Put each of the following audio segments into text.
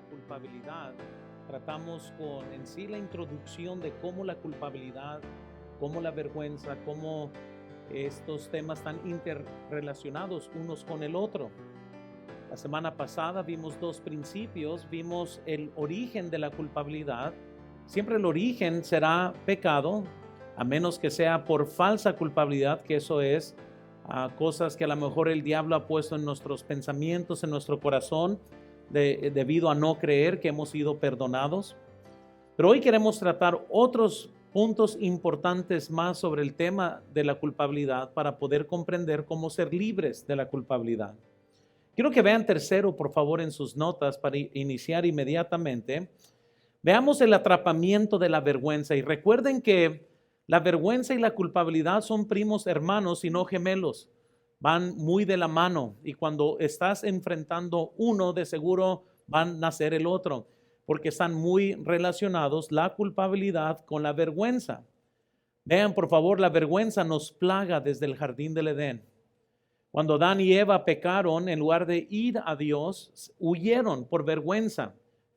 culpabilidad, tratamos con en sí la introducción de cómo la culpabilidad, cómo la vergüenza, cómo estos temas están interrelacionados unos con el otro. La semana pasada vimos dos principios, vimos el origen de la culpabilidad. Siempre el origen será pecado, a menos que sea por falsa culpabilidad, que eso es cosas que a lo mejor el diablo ha puesto en nuestros pensamientos, en nuestro corazón, debido a no creer que hemos sido perdonados. Pero hoy queremos tratar otros puntos importantes más sobre el tema de la culpabilidad para poder comprender cómo ser libres de la culpabilidad. Quiero que vean tercero, por favor, en sus notas para iniciar inmediatamente. Veamos el atrapamiento de la vergüenza y recuerden que la vergüenza y la culpabilidad son primos hermanos y no gemelos. Van muy de la mano y cuando estás enfrentando uno, de seguro van a nacer el otro, porque están muy relacionados la culpabilidad con la vergüenza. Vean, por favor, la vergüenza nos plaga desde el jardín del Edén. Cuando Adán y Eva pecaron, en lugar de ir a Dios, huyeron por vergüenza.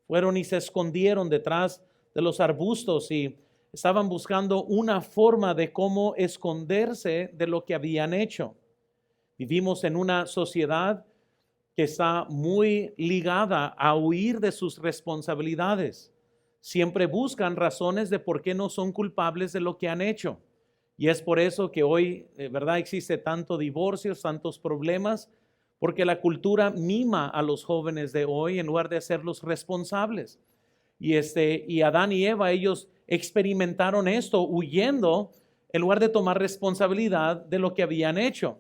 Fueron y se escondieron detrás de los arbustos y estaban buscando una forma de cómo esconderse de lo que habían hecho. Vivimos en una sociedad que está muy ligada a huir de sus responsabilidades. Siempre buscan razones de por qué no son culpables de lo que han hecho. Y es por eso que hoy, ¿verdad? Existe tanto divorcios, tantos problemas, porque la cultura mima a los jóvenes de hoy en lugar de hacerlos responsables. Y Adán y Eva, ellos experimentaron esto huyendo en lugar de tomar responsabilidad de lo que habían hecho.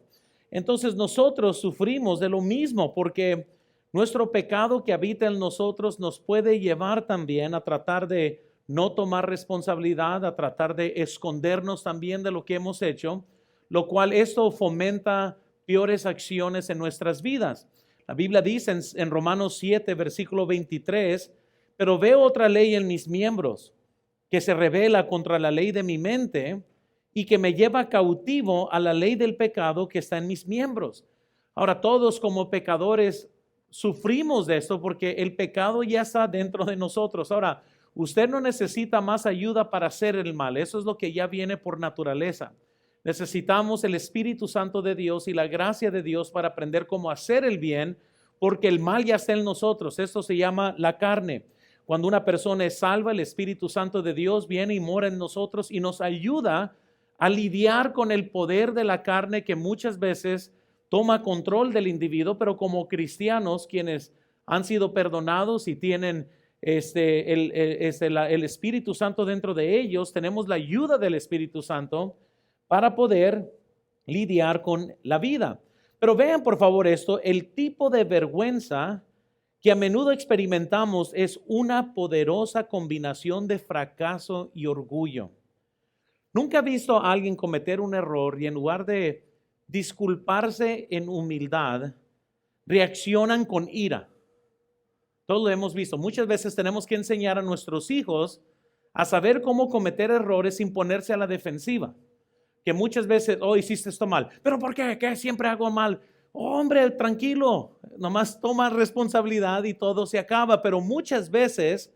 Entonces nosotros sufrimos de lo mismo porque nuestro pecado que habita en nosotros nos puede llevar también a tratar de no tomar responsabilidad, a tratar de escondernos también de lo que hemos hecho, lo cual esto fomenta peores acciones en nuestras vidas. La Biblia dice en Romanos 7, versículo 23, pero veo otra ley en mis miembros que se rebela contra la ley de mi mente y que me lleva cautivo a la ley del pecado que está en mis miembros. Ahora, todos como pecadores sufrimos de esto porque el pecado ya está dentro de nosotros. Ahora, usted no necesita más ayuda para hacer el mal. Eso es lo que ya viene por naturaleza. Necesitamos el Espíritu Santo de Dios y la gracia de Dios para aprender cómo hacer el bien, porque el mal ya está en nosotros. Esto se llama la carne. Cuando una persona es salva, el Espíritu Santo de Dios viene y mora en nosotros y nos ayuda a lidiar con el poder de la carne que muchas veces toma control del individuo, pero como cristianos, quienes han sido perdonados y tienen el Espíritu Santo dentro de ellos, tenemos la ayuda del Espíritu Santo para poder lidiar con la vida. Pero vean por favor esto, el tipo de vergüenza que a menudo experimentamos es una poderosa combinación de fracaso y orgullo. Nunca he visto a alguien cometer un error y en lugar de disculparse en humildad, reaccionan con ira. Todos lo hemos visto. Muchas veces tenemos que enseñar a nuestros hijos a saber cómo cometer errores sin ponerse a la defensiva. Que muchas veces, oh, hiciste esto mal. ¿Pero por qué? ¿Qué siempre hago mal? Oh, hombre, tranquilo. Nomás toma responsabilidad y todo se acaba. Pero muchas veces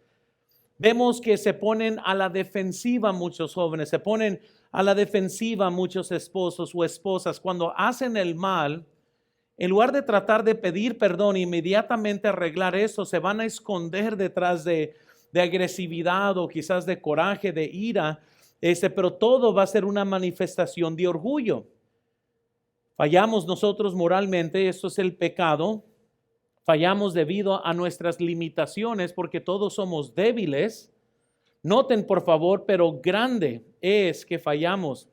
vemos que se ponen a la defensiva muchos jóvenes, se ponen a la defensiva muchos esposos o esposas cuando hacen el mal. En lugar de tratar de pedir perdón e inmediatamente arreglar eso, se van a esconder detrás de agresividad o quizás de coraje, de ira, pero todo va a ser una manifestación de orgullo. Fallamos nosotros moralmente, esto es el pecado. Fallamos debido a nuestras limitaciones porque todos somos débiles. Noten por favor, pero grande es que fallamos.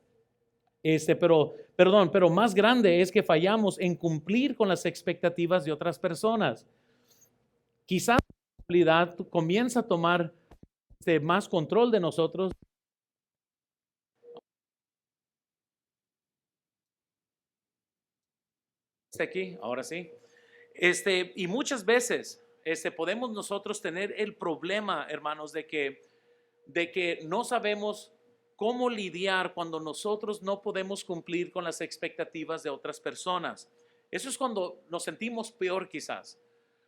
Pero más grande es que fallamos en cumplir con las expectativas de otras personas. Quizás la realidad comienza a tomar más control de nosotros. Aquí, ahora sí. Y muchas veces podemos nosotros tener el problema, hermanos, de que no sabemos cómo lidiar cuando nosotros no podemos cumplir con las expectativas de otras personas. Eso es cuando nos sentimos peor quizás.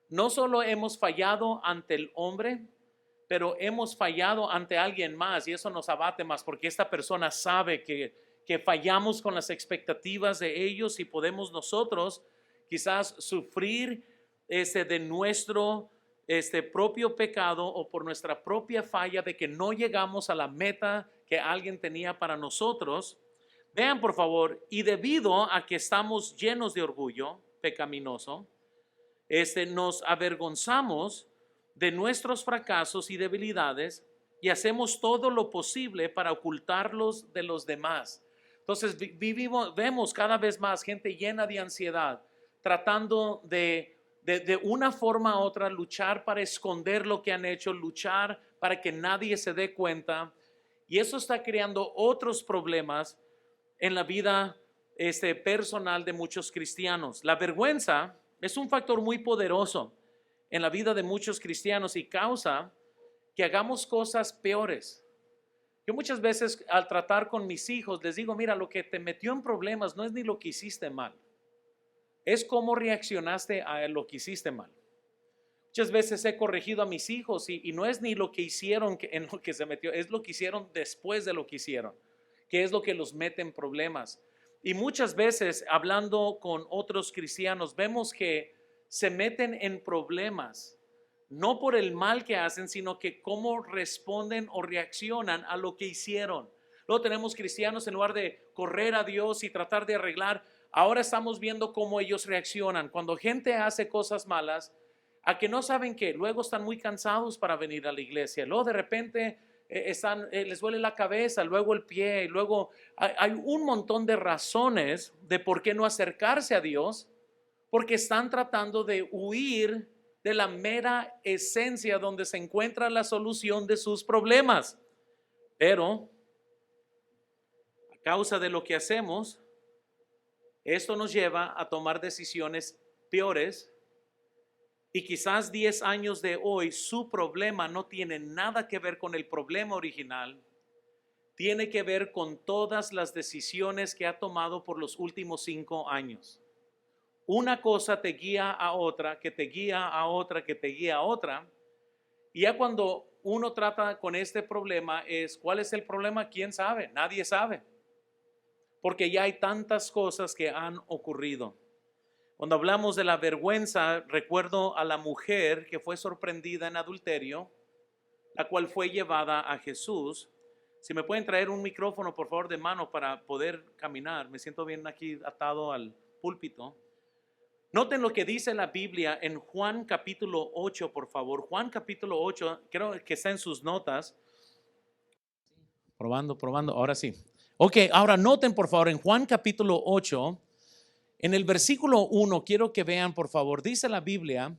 no solo hemos fallado ante el hombre, pero hemos fallado ante alguien más y eso nos abate más porque esta persona sabe que fallamos con las expectativas de ellos y podemos nosotros quizás sufrir de nuestro propio pecado o por nuestra propia falla de que no llegamos a la meta que alguien tenía para nosotros. Vean por favor, y debido a que estamos llenos de orgullo pecaminoso, nos avergonzamos de nuestros fracasos y debilidades y hacemos todo lo posible para ocultarlos de los demás. Entonces vemos cada vez más gente llena de ansiedad, tratando de una forma u otra luchar para esconder lo que han hecho, luchar para que nadie se dé cuenta. Y eso está creando otros problemas en la vida personal de muchos cristianos. La vergüenza es un factor muy poderoso en la vida de muchos cristianos y causa que hagamos cosas peores. Yo muchas veces al tratar con mis hijos les digo, mira, lo que te metió en problemas no es ni lo que hiciste mal, es cómo reaccionaste a lo que hiciste mal. Muchas veces he corregido a mis hijos y no es ni lo que hicieron en lo que se metió, es lo que hicieron después de lo que hicieron, que es lo que los mete en problemas. Y muchas veces hablando con otros cristianos vemos que se meten en problemas no por el mal que hacen, sino que cómo responden o reaccionan a lo que hicieron. Luego tenemos cristianos, en lugar de correr a Dios y tratar de arreglar, ahora estamos viendo cómo ellos reaccionan. Cuando gente hace cosas malas, a que no saben qué, luego están muy cansados para venir a la iglesia. Luego de repente les duele la cabeza, luego el pie, y luego hay un montón de razones de por qué no acercarse a Dios, porque están tratando de huir de la mera esencia donde se encuentra la solución de sus problemas. Pero a causa de lo que hacemos, esto nos lleva a tomar decisiones peores y quizás 10 años de hoy su problema no tiene nada que ver con el problema original, tiene que ver con todas las decisiones que ha tomado por los últimos 5 años. Una cosa te guía a otra, que te guía a otra, que te guía a otra. Y ya cuando uno trata con este problema ¿cuál es el problema? ¿Quién sabe? Nadie sabe. Porque ya hay tantas cosas que han ocurrido. Cuando hablamos de la vergüenza, recuerdo a la mujer que fue sorprendida en adulterio, la cual fue llevada a Jesús. Si me pueden traer un micrófono, por favor, de mano para poder caminar. Me siento bien aquí atado al púlpito. Noten lo que dice la Biblia en Juan capítulo 8, por favor. Juan capítulo 8, creo que está en sus notas. Probando, ahora sí. Ok, ahora noten por favor en Juan capítulo 8, en el versículo 1, quiero que vean por favor, dice la Biblia,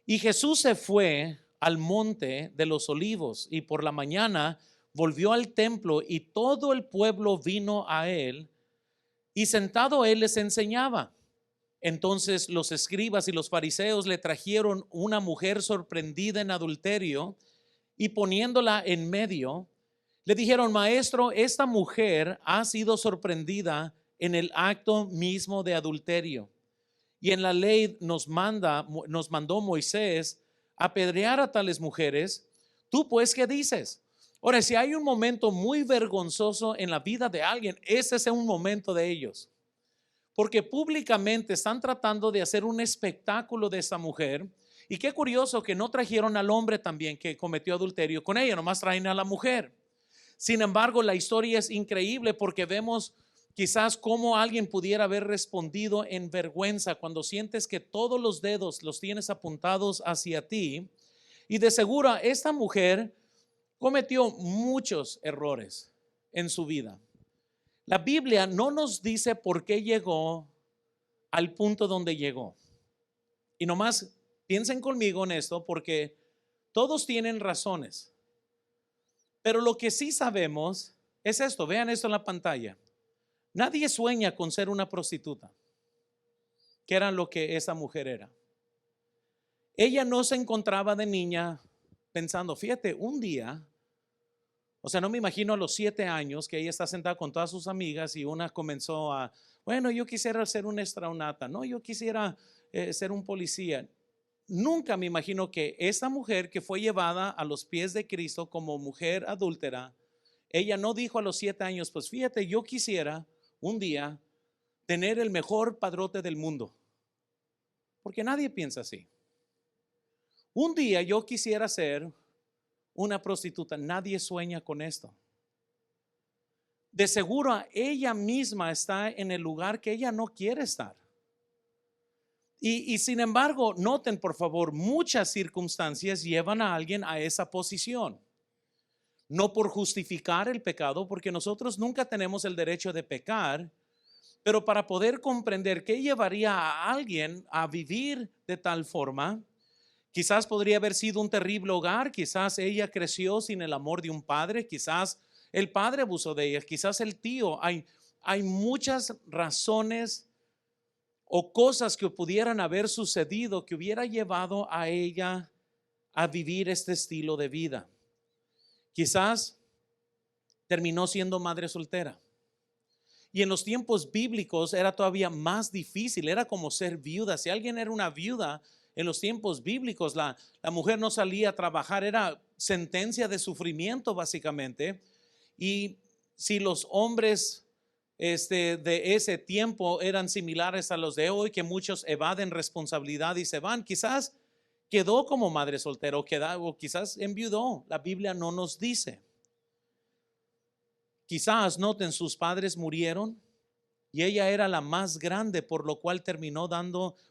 y Jesús se fue al monte de los olivos y por la mañana volvió al templo y todo el pueblo vino a él y sentado él les enseñaba. Entonces los escribas y los fariseos le trajeron una mujer sorprendida en adulterio y poniéndola en medio, le dijeron, maestro, esta mujer ha sido sorprendida en el acto mismo de adulterio. Y en la ley nos mandó Moisés apedrear a tales mujeres. ¿Tú pues qué dices? Ahora, si hay un momento muy vergonzoso en la vida de alguien, ese es un momento de ellos. Porque públicamente están tratando de hacer un espectáculo de esta mujer. Y qué curioso que no trajeron al hombre también que cometió adulterio con ella, nomás traen a la mujer. Sin embargo, la historia es increíble porque vemos quizás cómo alguien pudiera haber respondido en vergüenza cuando sientes que todos los dedos los tienes apuntados hacia ti. Y de seguro esta mujer cometió muchos errores en su vida. La Biblia no nos dice por qué llegó al punto donde llegó. Y nomás piensen conmigo en esto porque todos tienen razones. Pero lo que sí sabemos es esto, vean esto en la pantalla. Nadie sueña con ser una prostituta, que era lo que esa mujer era. Ella no se encontraba de niña pensando, fíjate, un día, o sea, no me imagino a los 7 años que ella está sentada con todas sus amigas y una comenzó bueno, yo quisiera ser una astronauta, no, yo quisiera ser un policía. nunca me imagino que esta mujer que fue llevada a los pies de Cristo como mujer adúltera, ella no dijo a los 7 años, pues fíjate, yo quisiera un día tener el mejor padrote del mundo. Porque nadie piensa así. Un día yo quisiera ser una prostituta. Nadie sueña con esto. De seguro ella misma está en el lugar que ella no quiere estar. Y sin embargo, noten por favor, muchas circunstancias llevan a alguien a esa posición. No por justificar el pecado, porque nosotros nunca tenemos el derecho de pecar, pero para poder comprender qué llevaría a alguien a vivir de tal forma. Quizás podría haber sido un terrible hogar, quizás ella creció sin el amor de un padre, quizás el padre abusó de ella, quizás el tío. Hay muchas razones o cosas que pudieran haber sucedido que hubiera llevado a ella a vivir este estilo de vida. Quizás terminó siendo madre soltera. Y en los tiempos bíblicos era todavía más difícil, era como ser viuda. Si alguien era una viuda en los tiempos bíblicos, la mujer no salía a trabajar, era sentencia de sufrimiento básicamente. Y si los hombres de ese tiempo eran similares a los de hoy, que muchos evaden responsabilidad y se van, quizás quedó como madre soltera o quizás enviudó. La Biblia no nos dice. Quizás, noten, sus padres murieron y ella era la más grande, por lo cual terminó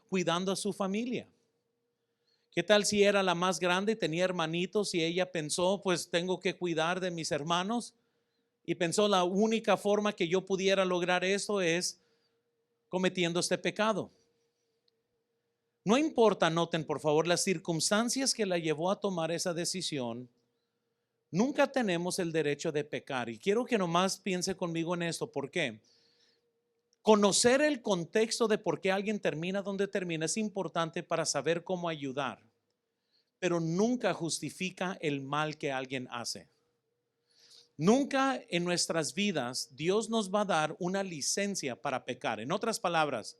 cuidando a su familia. ¿Qué tal si era la más grande y tenía hermanitos y ella pensó, pues tengo que cuidar de mis hermanos? Y pensó, la única forma que yo pudiera lograr eso es cometiendo este pecado. No importa, noten por favor, las circunstancias que la llevó a tomar esa decisión. Nunca tenemos el derecho de pecar. Y quiero que nomás piense conmigo en esto. ¿Por qué? Conocer el contexto de por qué alguien termina donde termina es importante para saber cómo ayudar, pero nunca justifica el mal que alguien hace. Nunca en nuestras vidas Dios nos va a dar una licencia para pecar. En otras palabras,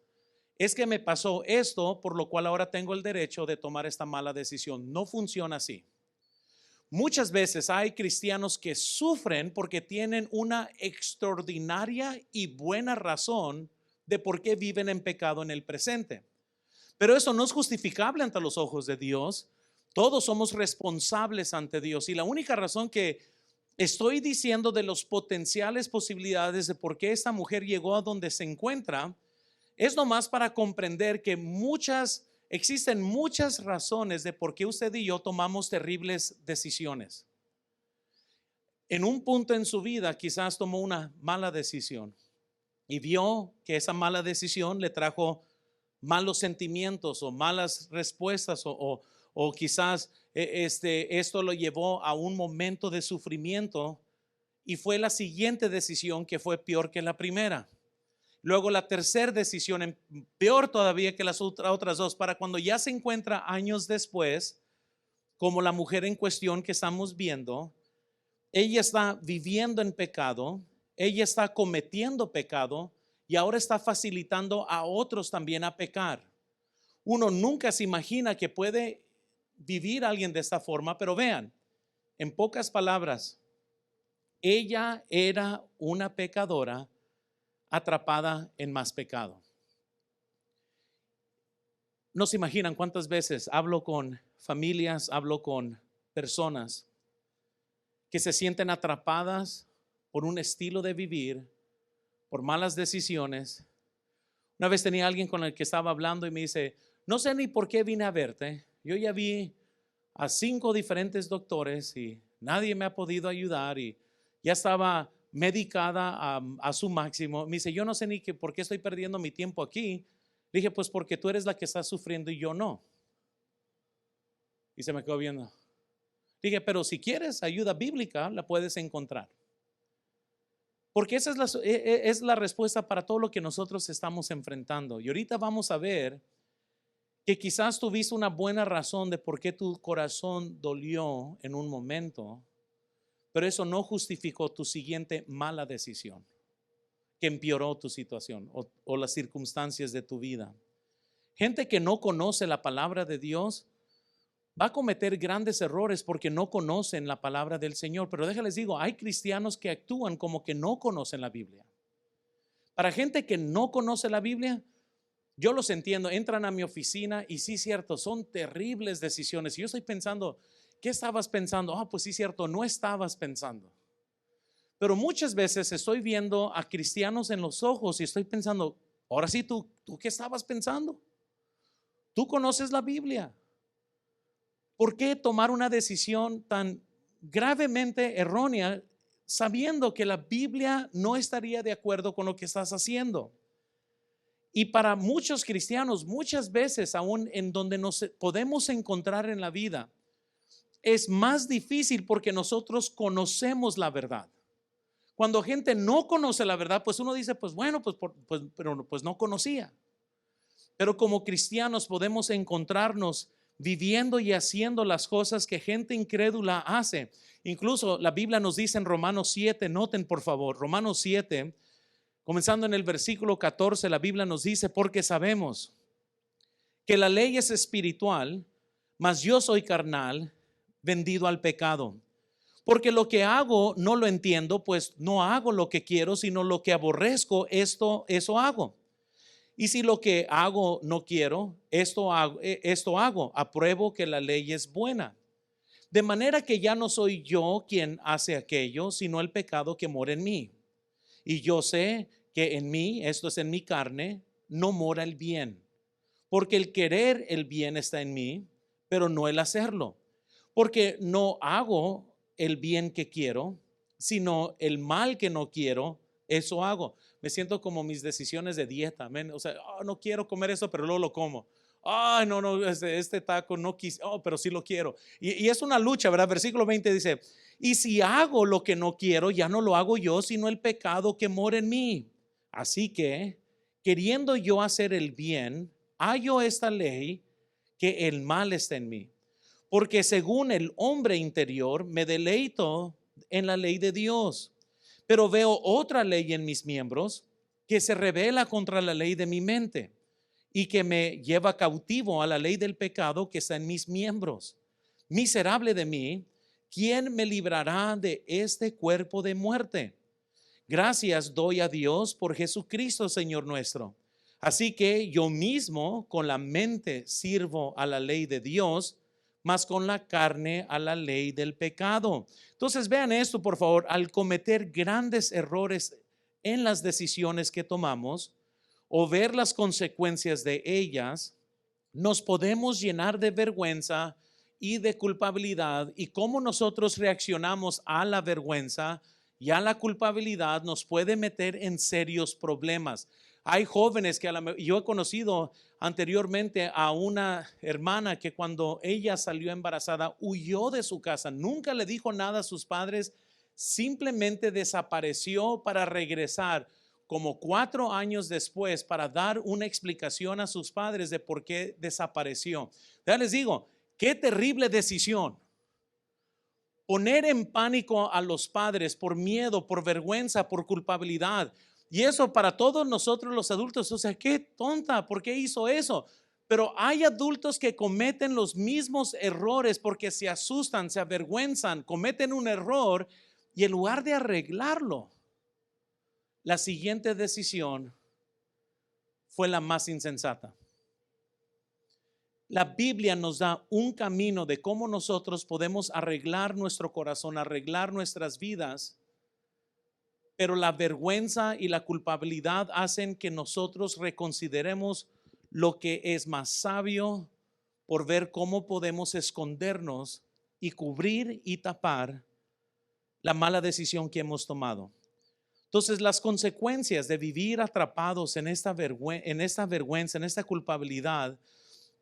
es que me pasó esto, por lo cual ahora tengo el derecho de tomar esta mala decisión. No funciona así. Muchas veces hay cristianos que sufren porque tienen una extraordinaria y buena razón de por qué viven en pecado en el presente. Pero eso no es justificable ante los ojos de Dios. Todos somos responsables ante Dios. Y la única razón que estoy diciendo de las potenciales posibilidades de por qué esta mujer llegó a donde se encuentra es nomás para comprender que existen muchas razones de por qué usted y yo tomamos terribles decisiones. En un punto en su vida quizás tomó una mala decisión y vio que esa mala decisión le trajo malos sentimientos o malas respuestas o quizás esto lo llevó a un momento de sufrimiento y fue la siguiente decisión que fue peor que la primera. Luego la tercera decisión, peor todavía que las otras dos, para cuando ya se encuentra años después, como la mujer en cuestión que estamos viendo, ella está viviendo en pecado, ella está cometiendo pecado y ahora está facilitando a otros también a pecar. Uno nunca se imagina que puede vivir alguien de esta forma, pero vean, en pocas palabras, ella era una pecadora atrapada en más pecado. No se imaginan cuántas veces hablo con familias, hablo con personas que se sienten atrapadas por un estilo de vivir, por malas decisiones. Una vez tenía alguien con el que estaba hablando y me dice, no sé ni por qué vine a verte. Yo ya vi a 5 diferentes doctores y nadie me ha podido ayudar y ya estaba medicada a su máximo. Me dice, yo no sé ni por qué estoy perdiendo mi tiempo aquí. Le dije, pues porque tú eres la que está sufriendo y yo no. Y se me quedó viendo. Dije, pero si quieres ayuda bíblica, la puedes encontrar. Porque esa es la respuesta para todo lo que nosotros estamos enfrentando. Y ahorita vamos a ver que quizás tuviste una buena razón de por qué tu corazón dolió en un momento, pero eso no justificó tu siguiente mala decisión que empeoró tu situación o las circunstancias de tu vida. Gente que no conoce la palabra de Dios va a cometer grandes errores porque no conocen la palabra del Señor. Pero déjales digo, hay cristianos que actúan como que no conocen la Biblia. Para gente que no conoce la Biblia, yo los entiendo, entran a mi oficina y sí, cierto, son terribles decisiones. Y yo estoy pensando, ¿qué estabas pensando? Pues sí, cierto, no estabas pensando. Pero muchas veces estoy viendo a cristianos en los ojos y estoy pensando, ahora sí, ¿tú qué estabas pensando? Tú conoces la Biblia. ¿Por qué tomar una decisión tan gravemente errónea sabiendo que la Biblia no estaría de acuerdo con lo que estás haciendo? Y para muchos cristianos, muchas veces aún en donde nos podemos encontrar en la vida, es más difícil porque nosotros conocemos la verdad. Cuando gente no conoce la verdad, pues uno dice, pues bueno, pero pues no conocía. Pero como cristianos podemos encontrarnos viviendo y haciendo las cosas que gente incrédula hace. Incluso la Biblia nos dice en Romanos 7, noten por favor, Romanos 7, comenzando en el versículo 14, la Biblia nos dice, porque sabemos que la ley es espiritual, mas yo soy carnal, vendido al pecado. Porque lo que hago no lo entiendo, pues no hago lo que quiero, sino lo que aborrezco, eso hago. Y si lo que hago no quiero, esto hago, apruebo que la ley es buena. De manera que ya no soy yo quien hace aquello, sino el pecado que mora en mí. Y yo sé que en mí, esto es en mi carne, no mora el bien. Porque el querer el bien está en mí, pero no el hacerlo. Porque no hago el bien que quiero, sino el mal que no quiero, eso hago. Me siento como mis decisiones de dieta, o sea, no quiero comer eso, pero luego lo como. No, este taco no quise, pero sí lo quiero. Y es una lucha, ¿verdad? Versículo 20 dice, y si hago lo que no quiero, ya no lo hago yo, sino el pecado que mora en mí. Así que, queriendo yo hacer el bien, hallo esta ley, que el mal está en mí. Porque según el hombre interior me deleito en la ley de Dios, pero veo otra ley en mis miembros que se rebela contra la ley de mi mente y que me lleva cautivo a la ley del pecado que está en mis miembros. Miserable de mí, ¿quién me librará de este cuerpo de muerte? Gracias doy a Dios por Jesucristo, Señor nuestro. Así que yo mismo con la mente sirvo a la ley de Dios, mas con la carne a la ley del pecado. Entonces vean esto, por favor, al cometer grandes errores en las decisiones que tomamos o ver las consecuencias de ellas, nos podemos llenar de vergüenza y de culpabilidad, y cómo nosotros reaccionamos a la vergüenza y a la culpabilidad nos puede meter en serios problemas. Hay jóvenes que yo he conocido anteriormente a una hermana que cuando ella salió embarazada huyó de su casa, nunca le dijo nada a sus padres, simplemente desapareció para regresar como 4 años después para dar una explicación a sus padres de por qué desapareció. Ya les digo, qué terrible decisión. Poner en pánico a los padres por miedo, por vergüenza, por culpabilidad. Y eso para todos nosotros los adultos, o sea, qué tonta, ¿por qué hizo eso? Pero hay adultos que cometen los mismos errores porque se asustan, se avergüenzan, cometen un error y en lugar de arreglarlo, la siguiente decisión fue la más insensata. La Biblia nos da un camino de cómo nosotros podemos arreglar nuestro corazón, arreglar nuestras vidas, pero la vergüenza y la culpabilidad hacen que nosotros reconsideremos lo que es más sabio por ver cómo podemos escondernos y cubrir y tapar la mala decisión que hemos tomado. Entonces, las consecuencias de vivir atrapados en esta vergüenza, en esta culpabilidad,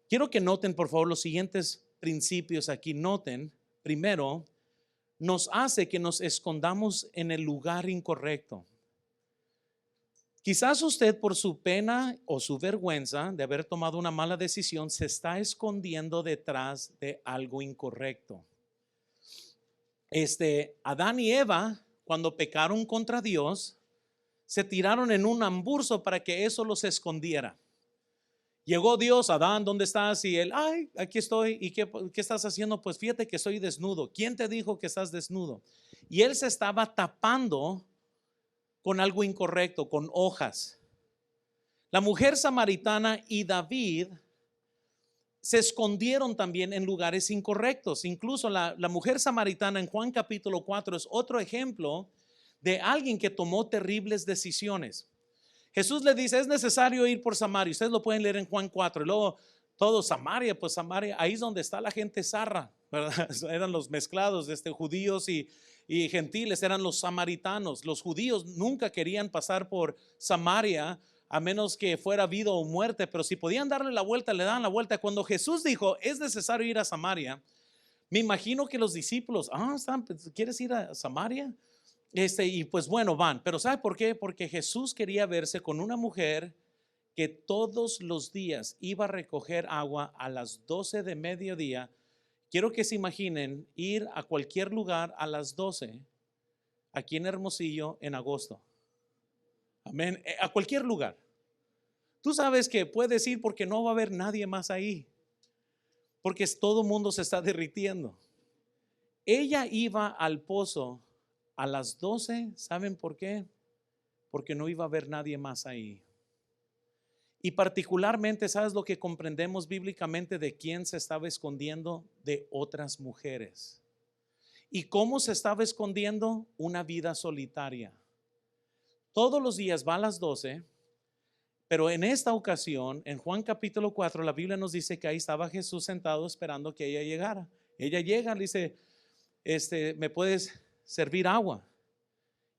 quiero que noten por favor los siguientes principios aquí. Noten, primero, nos hace que nos escondamos en el lugar incorrecto. Quizás usted por su pena o su vergüenza de haber tomado una mala decisión se está escondiendo detrás de algo incorrecto. Adán y Eva, cuando pecaron contra Dios, se tiraron en un amburzo para que eso los escondiera. Llegó Dios, Adán, ¿dónde estás? Y él, ay, aquí estoy. ¿Y qué estás haciendo? Pues fíjate que estoy desnudo. ¿Quién te dijo que estás desnudo? Y él se estaba tapando con algo incorrecto, con hojas. La mujer samaritana y David se escondieron también en lugares incorrectos. Incluso la mujer samaritana en Juan capítulo 4 es otro ejemplo de alguien que tomó terribles decisiones. Jesús le dice, es necesario ir por Samaria. Ustedes lo pueden leer en Juan 4. Y luego todo Samaria, pues Samaria, ahí es donde está la gente zarra, ¿verdad? Eran los mezclados, judíos y gentiles, eran los samaritanos. Los judíos nunca querían pasar por Samaria a menos que fuera vida o muerte, pero si podían darle la vuelta, le daban la vuelta. Cuando Jesús dijo, es necesario ir a Samaria, me imagino que los discípulos, ¿quieres ir a Samaria? Y pues bueno, van. Pero ¿sabe por qué? Porque Jesús quería verse con una mujer que todos los días iba a recoger agua a las 12 de mediodía. Quiero que se imaginen ir a cualquier lugar a las 12 aquí en Hermosillo en agosto. Amén. A cualquier lugar. Tú sabes que puedes ir porque no va a haber nadie más ahí. Porque todo el mundo se está derritiendo. Ella iba al pozo a las 12, ¿saben por qué? Porque no iba a haber nadie más ahí. Y particularmente, ¿sabes lo que comprendemos bíblicamente de quién se estaba escondiendo? De otras mujeres. ¿Y cómo se estaba escondiendo? Una vida solitaria. Todos los días va a las 12, pero en esta ocasión, en Juan capítulo 4, la Biblia nos dice que ahí estaba Jesús sentado esperando que ella llegara. Ella llega, le dice, ¿me puedes servir agua?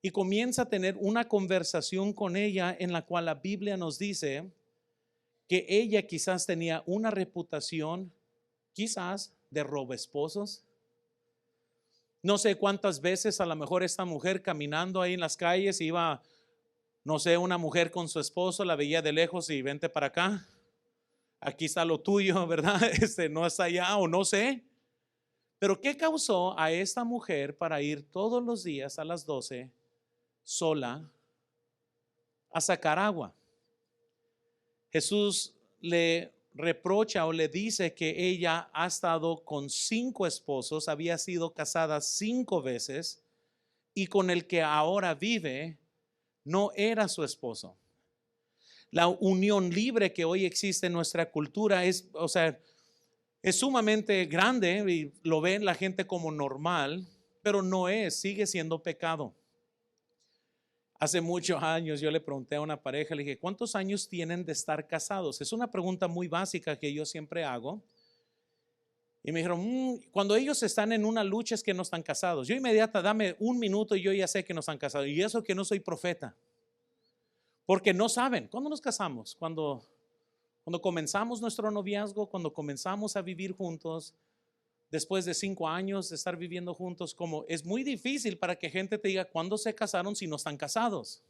Y comienza a tener una conversación con ella en la cual la Biblia nos dice que ella quizás tenía una reputación, quizás de robaesposos. No sé cuántas veces a lo mejor esta mujer caminando ahí en las calles iba, no sé, una mujer con su esposo, la veía de lejos y vente para acá, aquí está lo tuyo, ¿verdad? No está allá o no sé. Pero ¿qué causó a esta mujer para ir todos los días a las 12 sola a sacar agua? Jesús le reprocha o le dice que ella ha estado con 5 esposos, había sido casada 5 veces y con el que ahora vive no era su esposo. La unión libre que hoy existe en nuestra cultura es sumamente grande y lo ven la gente como normal, pero no es, sigue siendo pecado. Hace muchos años yo le pregunté a una pareja, le dije, ¿cuántos años tienen de estar casados? Es una pregunta muy básica que yo siempre hago. Y me dijeron, cuando ellos están en una lucha es que no están casados. Yo inmediata, dame un minuto y yo ya sé que no están casados. Y eso que no soy profeta. Porque no saben. ¿Cuándo nos casamos? Cuando comenzamos nuestro noviazgo, cuando comenzamos a vivir juntos. Después de 5 años de estar viviendo juntos, como es muy difícil para que gente te diga cuándo se casaron si no están casados.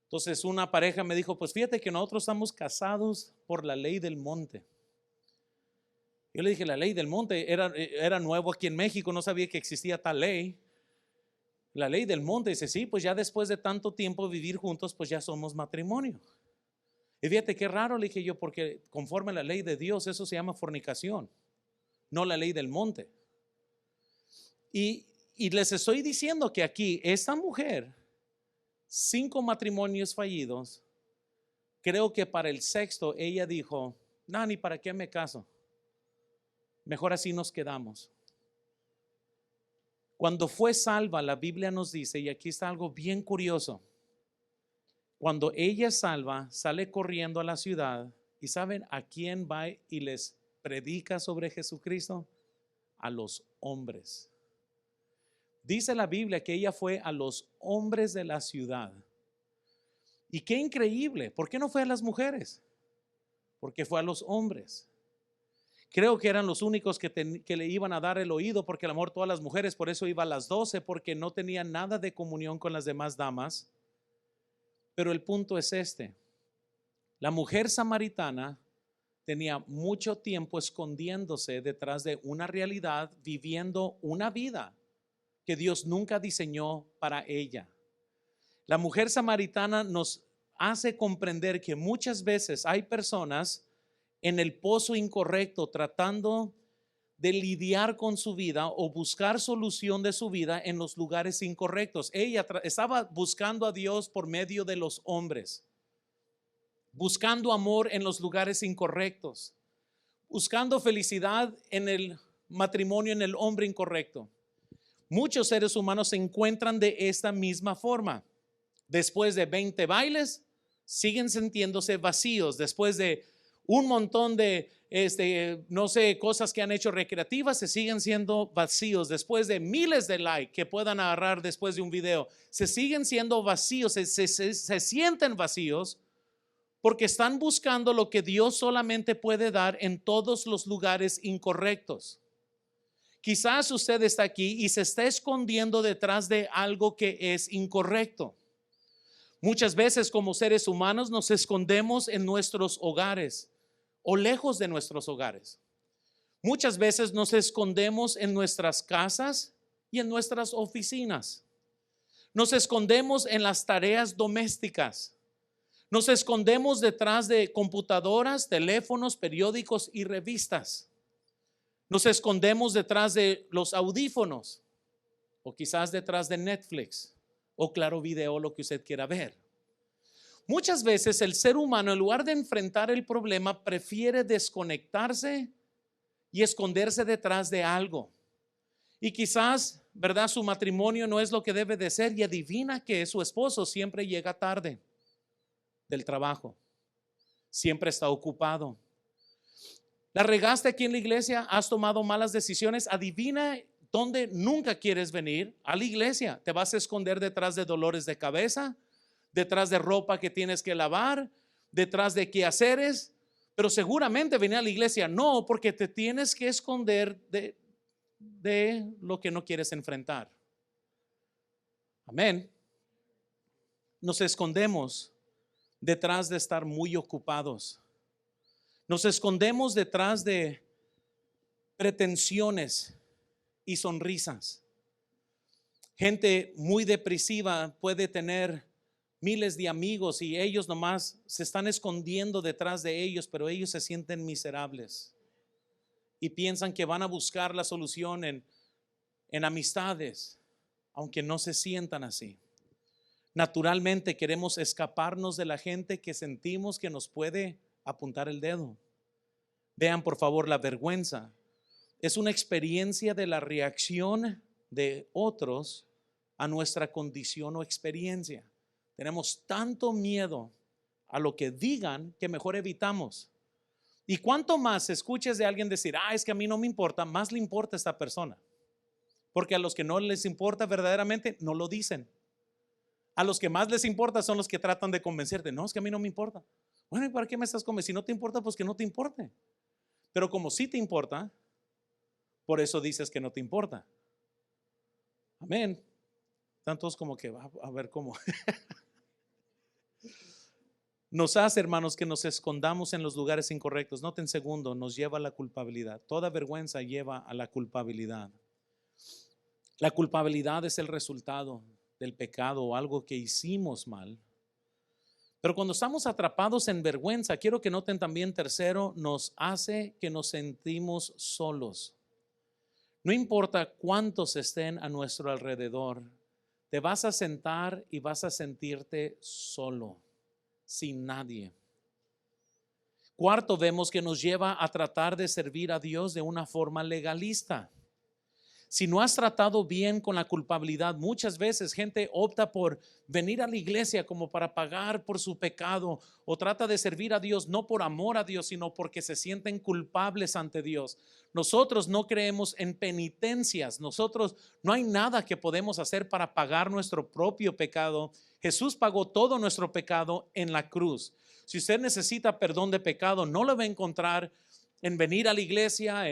Entonces una pareja me dijo, pues fíjate que nosotros estamos casados por la ley del monte. Yo le dije, la ley del monte era nuevo aquí en México, no sabía que existía tal ley. La ley del monte, dice, sí, pues ya después de tanto tiempo vivir juntos, pues ya somos matrimonio. Y fíjate qué raro, le dije yo, porque conforme a la ley de Dios, eso se llama fornicación, no la ley del monte. Y les estoy diciendo que aquí esta mujer, 5 matrimonios fallidos, creo que para el 6º ella dijo, no, ni para qué me caso, mejor así nos quedamos. Cuando fue salva, la Biblia nos dice, y aquí está algo bien curioso, cuando ella es salva, sale corriendo a la ciudad y ¿saben a quién va y les predica sobre Jesucristo? A los hombres. Dice la Biblia que ella fue a los hombres de la ciudad. Y qué increíble, ¿por qué no fue a las mujeres? Porque fue a los hombres. Creo que eran los únicos que le iban a dar el oído, porque a lo mejor todas las mujeres, por eso iba a las 12, porque no tenían nada de comunión con las demás damas. Pero el punto es la mujer samaritana tenía mucho tiempo escondiéndose detrás de una realidad, viviendo una vida que Dios nunca diseñó para ella. La mujer samaritana nos hace comprender que muchas veces hay personas en el pozo incorrecto tratando de lidiar con su vida o buscar solución de su vida en los lugares incorrectos. Ella estaba buscando a Dios por medio de los hombres, buscando amor en los lugares incorrectos, buscando felicidad en el matrimonio en el hombre incorrecto. Muchos seres humanos se encuentran de esta misma forma. Después de 20 bailes, siguen sintiéndose vacíos. Después de un montón de, no sé, cosas que han hecho recreativas, se siguen siendo vacíos. Después de miles de likes que puedan agarrar después de un video, se siguen siendo vacíos, se sienten vacíos porque están buscando lo que Dios solamente puede dar en todos los lugares incorrectos. Quizás usted está aquí y se está escondiendo detrás de algo que es incorrecto. Muchas veces como seres humanos nos escondemos en nuestros hogares o lejos de nuestros hogares. Muchas veces nos escondemos en nuestras casas y en nuestras oficinas. Nos escondemos en las tareas domésticas. Nos escondemos detrás de computadoras, teléfonos, periódicos y revistas. Nos escondemos detrás de los audífonos o quizás detrás de Netflix o Claro Video, lo que usted quiera ver. Muchas veces el ser humano, en lugar de enfrentar el problema, prefiere desconectarse y esconderse detrás de algo. Y quizás, ¿verdad? Su matrimonio no es lo que debe de ser y adivina que su esposo siempre llega tarde del trabajo, siempre está ocupado. La regaste aquí en la iglesia, has tomado malas decisiones, adivina dónde nunca quieres venir, a la iglesia. Te vas a esconder detrás de dolores de cabeza, detrás de ropa que tienes que lavar, detrás de quehaceres, pero seguramente venir a la iglesia no, porque te tienes que esconder de lo que no quieres enfrentar. Amén. Nos escondemos detrás de estar muy ocupados. Nos escondemos detrás de pretensiones y sonrisas. Gente muy depresiva puede tener miles de amigos y ellos nomás se están escondiendo detrás de ellos, pero ellos se sienten miserables y piensan que van a buscar la solución en amistades, aunque no se sientan así. Naturalmente queremos escaparnos de la gente que sentimos que nos puede apuntar el dedo. Vean por favor, la vergüenza es una experiencia de la reacción de otros a nuestra condición o experiencia. Tenemos tanto miedo a lo que digan que mejor evitamos. Y cuanto más escuches de alguien decir, es que a mí no me importa, más le importa a esta persona. Porque a los que no les importa verdaderamente no lo dicen. A los que más les importa son los que tratan de convencerte. No, es que a mí no me importa. Bueno, ¿y para qué me estás convenciendo? Si no te importa, pues que no te importe. Pero como sí te importa, por eso dices que no te importa. Amén. Están todos como que, a ver cómo. Nos hace, hermanos, que nos escondamos en los lugares incorrectos. Noten segundo, nos lleva a la culpabilidad. Toda vergüenza lleva a la culpabilidad. La culpabilidad es el resultado del pecado o algo que hicimos mal. Pero cuando estamos atrapados en vergüenza, quiero que noten también tercero, nos hace que nos sentimos solos. No importa cuántos estén a nuestro alrededor, te vas a sentar y vas a sentirte solo, sin nadie. Cuarto, vemos que nos lleva a tratar de servir a Dios de una forma legalista. Si no has tratado bien con la culpabilidad, muchas veces gente opta por venir a la iglesia como para pagar por su pecado o trata de servir a Dios no por amor a Dios, sino porque se sienten culpables ante Dios. Nosotros no creemos en penitencias. Nosotros no hay nada que podemos hacer para pagar nuestro propio pecado. Jesús pagó todo nuestro pecado en la cruz. Si usted necesita perdón de pecado, no lo va a encontrar en venir a la iglesia,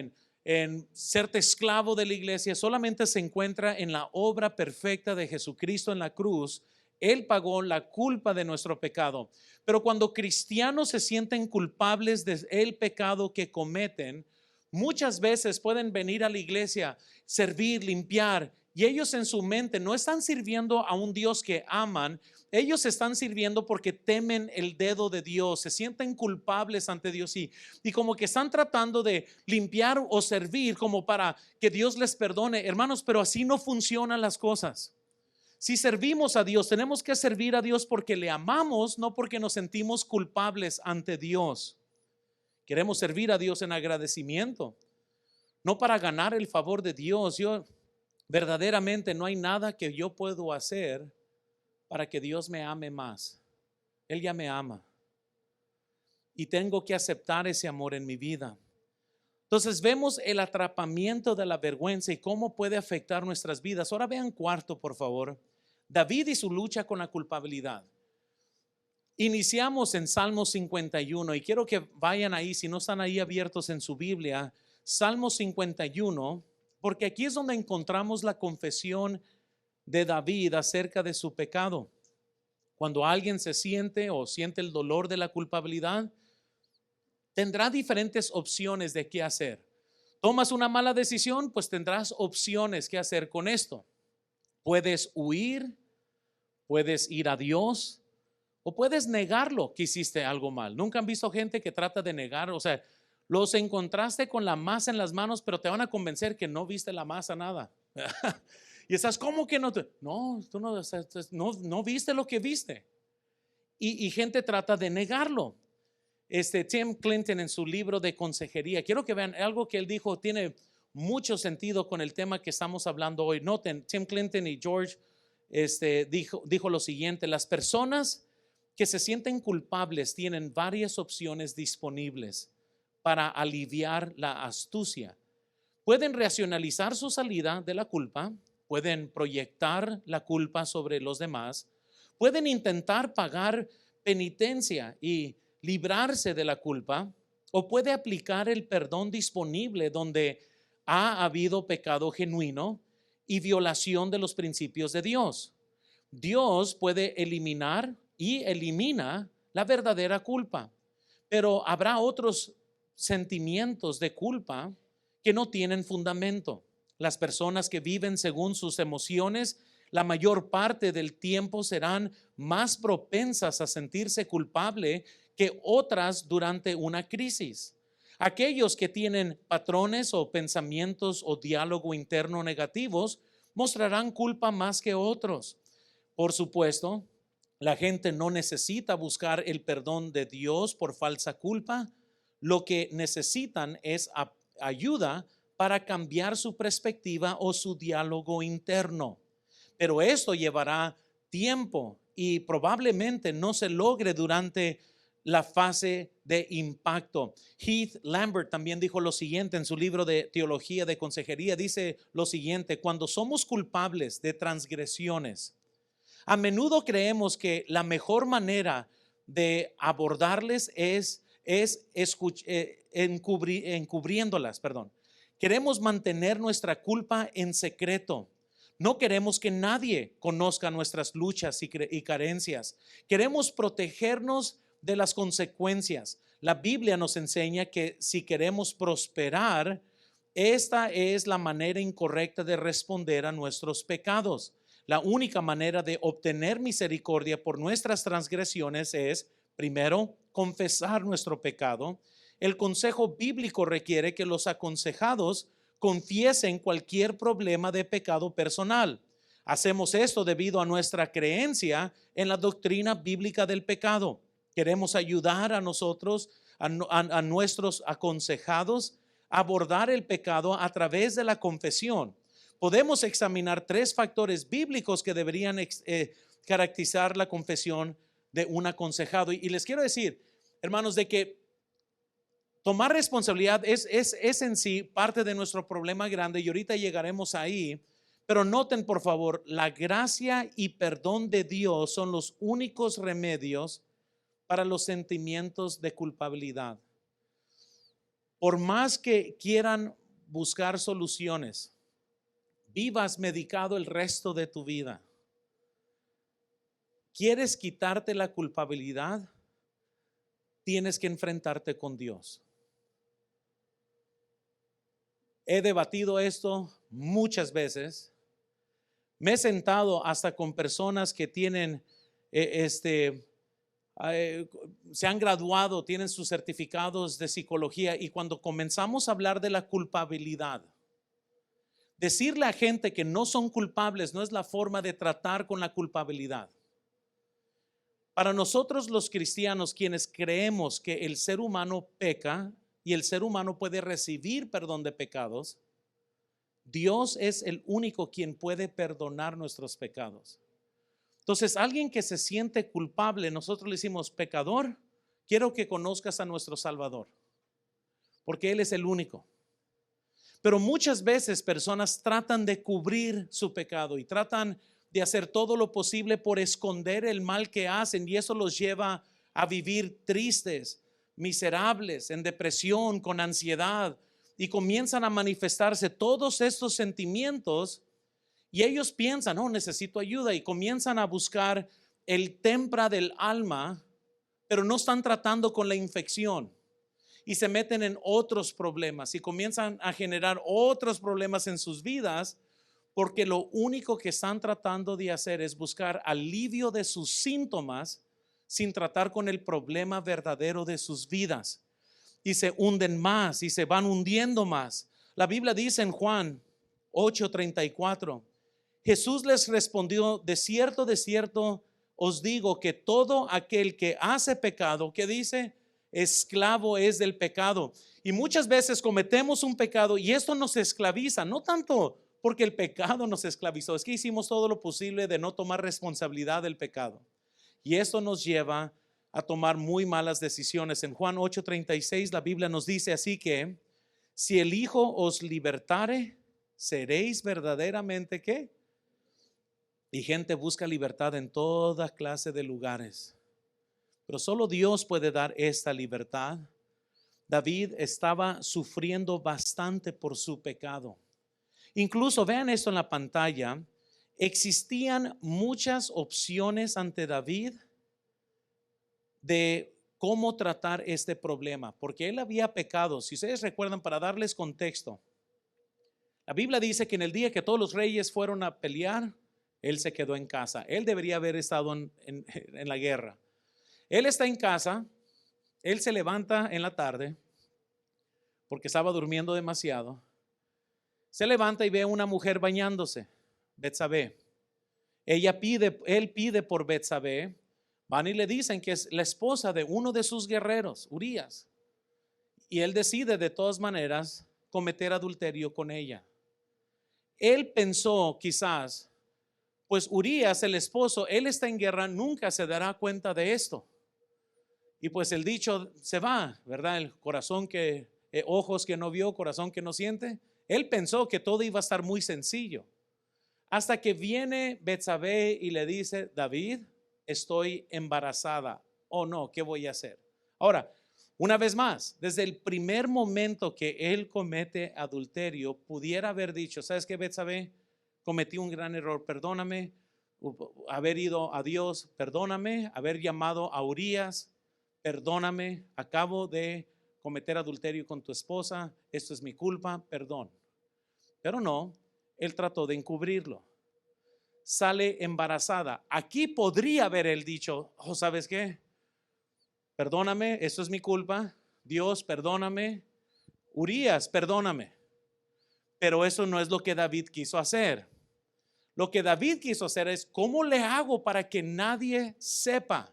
en serte esclavo de la iglesia. Solamente se encuentra en la obra perfecta de Jesucristo en la cruz. Él pagó la culpa de nuestro pecado. Pero cuando cristianos se sienten culpables del pecado que cometen, muchas veces pueden venir a la iglesia, servir, limpiar Y ellos en su mente no están sirviendo a un Dios que aman, ellos están sirviendo porque temen el dedo de Dios, se sienten culpables ante Dios y como que están tratando de limpiar o servir como para que Dios les perdone. Hermanos, pero así no funcionan las cosas. Si servimos a Dios, tenemos que servir a Dios porque le amamos, no porque nos sentimos culpables ante Dios. Queremos servir a Dios en agradecimiento, no para ganar el favor de Dios. Verdaderamente no hay nada que yo puedo hacer para que Dios me ame más. Él ya me ama y tengo que aceptar ese amor en mi vida. Entonces vemos el atrapamiento de la vergüenza y cómo puede afectar nuestras vidas. Ahora vean cuarto, por favor. David y su lucha con la culpabilidad. Iniciamos en Salmo 51 y quiero que vayan ahí, si no están ahí abiertos en su Biblia, Salmo 51, porque aquí es donde encontramos la confesión de David acerca de su pecado. Cuando alguien se siente o siente el dolor de la culpabilidad, tendrá diferentes opciones de qué hacer. Tomas una mala decisión, pues tendrás opciones que hacer con esto. Puedes huir, puedes ir a Dios o puedes negarlo que hiciste algo mal. ¿Nunca han visto gente que trata de negar? O sea, los encontraste con la masa en las manos, pero te van a convencer que no viste la masa nada. Y estás, ¿cómo que no? No, tú no viste lo que viste. Y gente trata de negarlo. Tim Clinton en su libro de consejería, quiero que vean algo que él dijo, tiene mucho sentido con el tema que estamos hablando hoy. Noten, Tim Clinton y George dijo lo siguiente: las personas que se sienten culpables tienen varias opciones disponibles para aliviar la astucia. Pueden racionalizar su salida de la culpa, pueden proyectar la culpa sobre los demás, pueden intentar pagar penitencia y librarse de la culpa, o puede aplicar el perdón disponible donde ha habido pecado genuino y violación de los principios de Dios. Dios puede eliminar y elimina la verdadera culpa, pero habrá otros sentimientos de culpa que no tienen fundamento. Las personas que viven según sus emociones, la mayor parte del tiempo serán más propensas a sentirse culpable que otras durante una crisis. Aquellos que tienen patrones o pensamientos o diálogo interno negativos mostrarán culpa más que otros. Por supuesto, la gente no necesita buscar el perdón de Dios por falsa culpa. Lo que necesitan es ayuda para cambiar su perspectiva o su diálogo interno. Pero esto llevará tiempo y probablemente no se logre durante la fase de impacto. Heath Lambert también dijo lo siguiente en su libro de teología de consejería. Dice lo siguiente: cuando somos culpables de transgresiones, a menudo creemos que la mejor manera de abordarles es encubriéndolas. Queremos mantener nuestra culpa en secreto. No queremos que nadie conozca nuestras luchas y carencias. Queremos protegernos de las consecuencias. La Biblia nos enseña que si queremos prosperar, esta es la manera incorrecta de responder a nuestros pecados. La única manera de obtener misericordia por nuestras transgresiones es, primero, confesar nuestro pecado. El consejo bíblico requiere que los aconsejados confiesen cualquier problema de pecado personal. Hacemos esto debido a nuestra creencia en la doctrina bíblica del pecado. Queremos ayudar a nosotros, a nuestros aconsejados, a abordar el pecado a través de la confesión. Podemos examinar 3 factores bíblicos que deberían caracterizar la confesión de un aconsejado. Y les quiero decir, hermanos, de que tomar responsabilidad es en sí parte de nuestro problema grande y ahorita llegaremos ahí. Pero noten, por favor, la gracia y perdón de Dios son los únicos remedios para los sentimientos de culpabilidad. Por más que quieran buscar soluciones, vivas medicado el resto de tu vida, ¿quieres quitarte la culpabilidad? Tienes que enfrentarte con Dios. He debatido esto muchas veces Me he sentado hasta con personas que tienen, se han graduado, tienen sus certificados de psicología, y cuando comenzamos a hablar de la culpabilidad, decirle a gente que no son culpables no es la forma de tratar con la culpabilidad. Para nosotros los cristianos, quienes creemos que el ser humano peca y el ser humano puede recibir perdón de pecados, Dios es el único quien puede perdonar nuestros pecados. Entonces, alguien que se siente culpable, nosotros le decimos: pecador, quiero que conozcas a nuestro Salvador, porque Él es el único. Pero muchas veces personas tratan de cubrir su pecado y tratan de hacer todo lo posible por esconder el mal que hacen, y eso los lleva a vivir tristes, miserables, en depresión, con ansiedad, y comienzan a manifestarse todos estos sentimientos, y ellos piensan: no, necesito ayuda, y comienzan a buscar el tempra del alma, pero no están tratando con la infección, y se meten en otros problemas y comienzan a generar otros problemas en sus vidas, porque lo único que están tratando de hacer es buscar alivio de sus síntomas sin tratar con el problema verdadero de sus vidas, y se hunden más y se van hundiendo más. La Biblia dice en Juan 8:34, Jesús les respondió: de cierto os digo que todo aquel que hace pecado, ¿qué dice? Esclavo es del pecado. Y muchas veces cometemos un pecado y esto nos esclaviza, no tanto porque el pecado nos esclavizó, es que hicimos todo lo posible de no tomar responsabilidad del pecado, y esto nos lleva a tomar muy malas decisiones. En Juan 8:36 la Biblia nos dice: así que si el Hijo os libertare, seréis verdaderamente ¿qué? Y gente busca libertad en toda clase de lugares, pero solo Dios puede dar esta libertad. David estaba sufriendo bastante por su pecado. Incluso vean esto en la pantalla. Existían muchas opciones ante David de cómo tratar este problema, porque él había pecado. Si ustedes recuerdan, para darles contexto, la Biblia dice que en el día que todos los reyes fueron a pelear, él se quedó en casa. Él debería haber estado en la guerra. Él está en casa, él se levanta en la tarde porque estaba durmiendo demasiado. Se levanta y ve a una mujer bañándose, Betsabé. Él pide por Betsabé. Van y le dicen que es la esposa de uno de sus guerreros, Urías, y él decide de todas maneras cometer adulterio con ella. Él pensó quizás, pues Urías, el esposo, él está en guerra, nunca se dará cuenta de esto. Y pues el dicho se va, ¿verdad? El corazón que, ojos que no vio, corazón que no siente. Él pensó que todo iba a estar muy sencillo, hasta que viene Betsabé y le dice: David, estoy embarazada. Oh no, ¿qué voy a hacer? Ahora, una vez más, desde el primer momento que él comete adulterio, pudiera haber dicho: ¿sabes qué, Betsabé? Cometí un gran error, perdóname. Haber ido a Dios, perdóname. Haber llamado a Urías, perdóname. Acabo de cometer adulterio con tu esposa, esto es mi culpa, perdón. Pero no, él trató de encubrirlo. Sale embarazada. Aquí podría haber él dicho: oh, ¿sabes qué? Perdóname, esto es mi culpa. Dios, perdóname. Urías, perdóname. Pero eso no es lo que David quiso hacer. Lo que David quiso hacer es: ¿cómo le hago para que nadie sepa?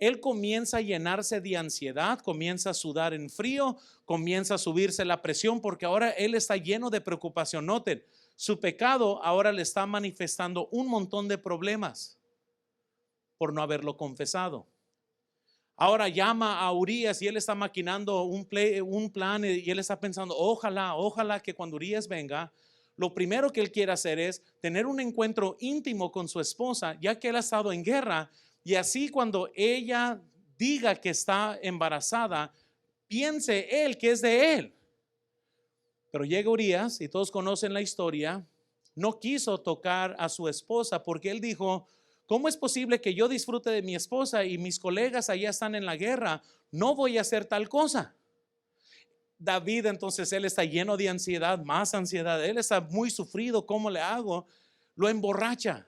Él comienza a llenarse de ansiedad, comienza a sudar en frío, comienza a subirse la presión, porque ahora él está lleno de preocupación. Noten, su pecado ahora le está manifestando un montón de problemas por no haberlo confesado. Ahora llama a Urías y él está maquinando un plan, y él está pensando: ojalá que cuando Urías venga, lo primero que él quiere hacer es tener un encuentro íntimo con su esposa, ya que él ha estado en guerra, y así cuando ella diga que está embarazada, piense él que es de él. Pero llega Urías, y todos conocen la historia. No quiso tocar a su esposa porque él dijo: ¿cómo es posible que yo disfrute de mi esposa y mis colegas allá están en la guerra? No voy a hacer tal cosa. David, entonces, él está lleno de ansiedad, más ansiedad. Él está muy sufrido. ¿Cómo le hago? lo emborracha.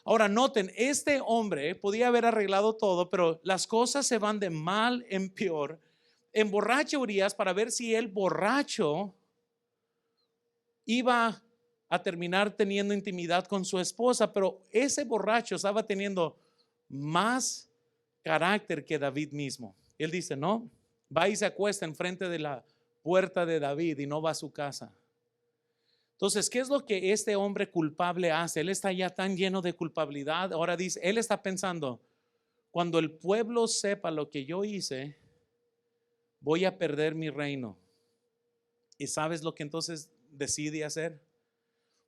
Ahora noten, este hombre podía haber arreglado todo, pero las cosas se van de mal en peor. Emborracha a Urías para ver si el borracho iba a terminar teniendo intimidad con su esposa, pero ese borracho estaba teniendo más carácter que David mismo. Él dice, no, va y se acuesta enfrente de la puerta de David y no va a su casa. Entonces, ¿qué es lo que este hombre culpable hace? Él está ya tan lleno de culpabilidad. Ahora dice, él está pensando, cuando el pueblo sepa lo que yo hice, voy a perder mi reino. ¿Y sabes lo que entonces decide hacer?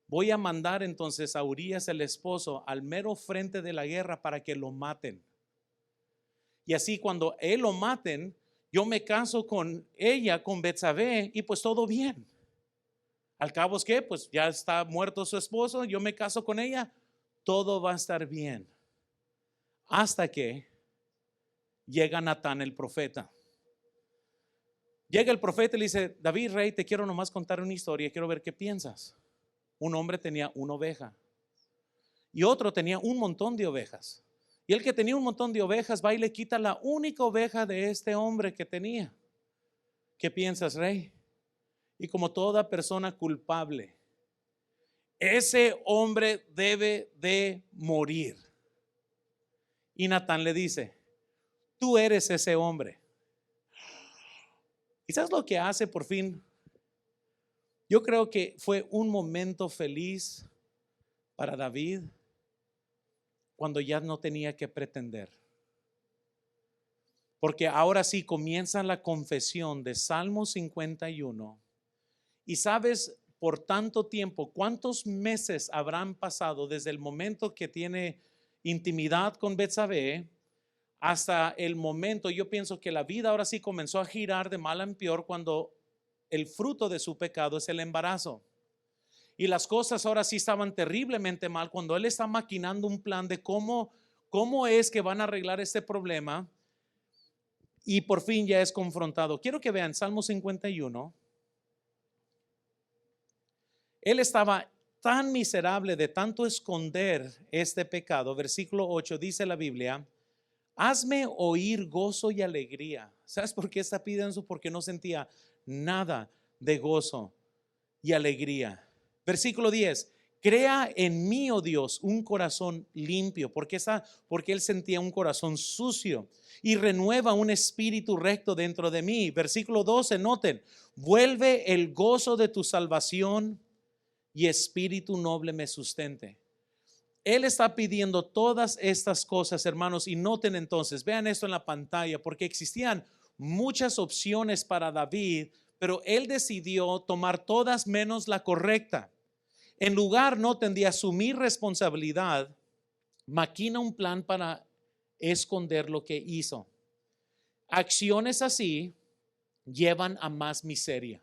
Voy a mandar entonces a Urías el esposo al mero frente de la guerra para que lo maten. Y así cuando él lo maten, yo me caso con ella, con Betsabé, y pues todo bien. Al cabo es que pues ya está muerto su esposo, yo me caso con ella, todo va a estar bien. Hasta que llega Natán el profeta. Llega el profeta y le dice, David, rey, te quiero nomás contar una historia, quiero ver qué piensas. Un hombre tenía una oveja y otro tenía un montón de ovejas. Y el que tenía un montón de ovejas va y le quita la única oveja de este hombre que tenía. ¿Qué piensas, rey? Y como toda persona culpable, ese hombre debe de morir. Y Natán le dice, tú eres ese hombre. ¿Y sabes lo que hace por fin? Yo creo que fue un momento feliz para David cuando ya no tenía que pretender. Porque ahora sí comienza la confesión de Salmo 51. Y sabes, por tanto tiempo, ¿cuántos meses habrán pasado desde el momento que tiene intimidad con Betsabé hasta el momento? Yo pienso que la vida ahora sí comenzó a girar de mal en peor cuando el fruto de su pecado es el embarazo. Y las cosas ahora sí estaban terriblemente mal cuando él está maquinando un plan de cómo es que van a arreglar este problema. Y por fin ya es confrontado. Quiero que vean Salmo 51. Él estaba tan miserable de tanto esconder este pecado. Versículo 8 dice la Biblia, hazme oír gozo y alegría. ¿Sabes por qué está pidiendo eso? Porque no sentía nada de gozo y alegría. Versículo 10, crea en mí, oh Dios, un corazón limpio. Porque él sentía un corazón sucio. Y renueva un espíritu recto dentro de mí. Versículo 12, noten, vuelve el gozo de tu salvación y espíritu noble me sustente. Él está pidiendo todas estas cosas, hermanos, y noten entonces, vean esto en la pantalla, porque existían muchas opciones para David, pero él decidió tomar todas menos la correcta. En lugar, noten, de asumir responsabilidad, maquina un plan para esconder lo que hizo. Acciones así llevan a más miseria.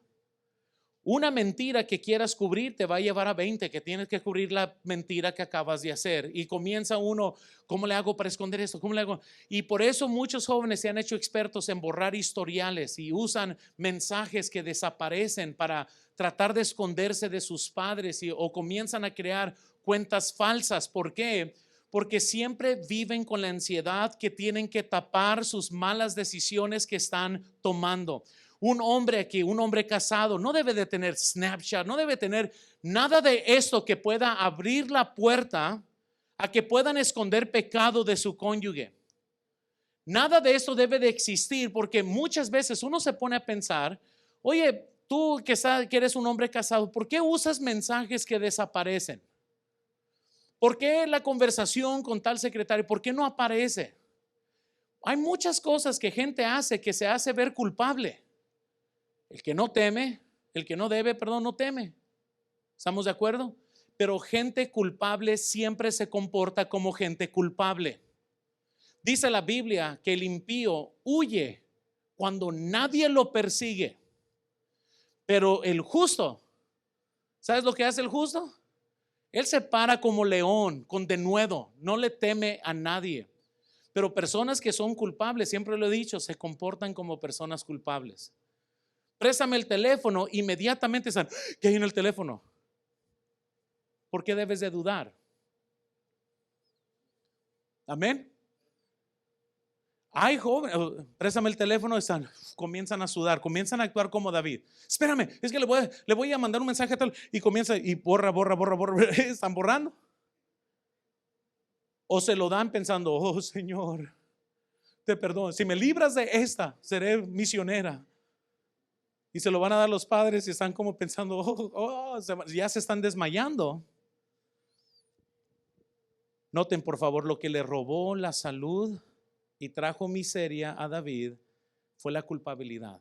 Una mentira que quieras cubrir te va a llevar a 20 que tienes que cubrir la mentira que acabas de hacer. Y comienza uno, ¿cómo le hago para esconder esto? ¿Cómo le hago? Y por eso muchos jóvenes se han hecho expertos en borrar historiales y usan mensajes que desaparecen para tratar de esconderse de sus padres o comienzan a crear cuentas falsas. ¿Por qué? Porque siempre viven con la ansiedad que tienen que tapar sus malas decisiones que están tomando. Un hombre casado no debe de tener Snapchat, no debe tener nada de esto que pueda abrir la puerta a que puedan esconder pecado de su cónyuge. Nada de esto debe de existir porque muchas veces uno se pone a pensar, oye, tú que eres un hombre casado, ¿por qué usas mensajes que desaparecen? ¿Por qué la conversación con tal secretario? ¿Por qué no aparece? Hay muchas cosas que gente hace que se hace ver culpable. El que no teme, el que no debe, no teme. ¿Estamos de acuerdo? Pero gente culpable siempre se comporta como gente culpable. Dice la Biblia que el impío huye cuando nadie lo persigue. Pero el justo, ¿sabes lo que hace el justo? Él se para como león, con denuedo, no le teme a nadie. Pero personas que son culpables, siempre lo he dicho, se comportan como personas culpables. Préstame el teléfono, inmediatamente están, ¿qué hay en el teléfono? ¿por qué debes de dudar? Amén. Ay, joven, préstame el teléfono, comienzan a sudar, comienzan a actuar como David. Espérame, es que le voy a mandar un mensaje tal, y comienza y borra, están borrando. O se lo dan pensando, oh Señor, te perdono, si me libras de esta, seré misionera. Y se lo van a dar los padres y están como pensando, ya se están desmayando. Noten por favor, lo que le robó la salud y trajo miseria a David fue la culpabilidad.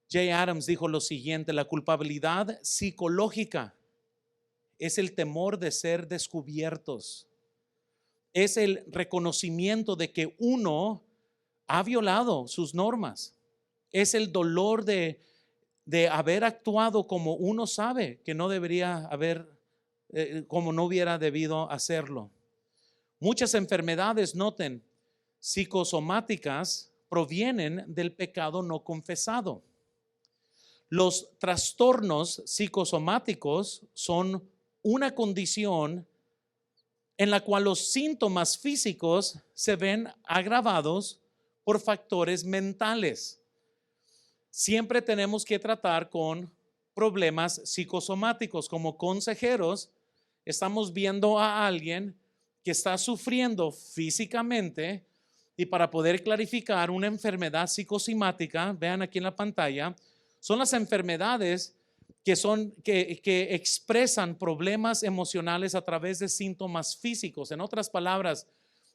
Jay Adams dijo lo siguiente: la culpabilidad psicológica es el temor de ser descubiertos, es el reconocimiento de que uno ha violado sus normas, es el dolor de haber actuado como uno sabe que no debería haber, como no hubiera debido hacerlo. Muchas enfermedades, noten, psicosomáticas provienen del pecado no confesado. Los trastornos psicosomáticos son una condición en la cual los síntomas físicos se ven agravados por factores mentales. Siempre tenemos que tratar con problemas psicosomáticos. Como consejeros, estamos viendo a alguien que está sufriendo físicamente, y para poder clarificar una enfermedad psicosomática, vean aquí en la pantalla, son las enfermedades que expresan problemas emocionales a través de síntomas físicos. En otras palabras,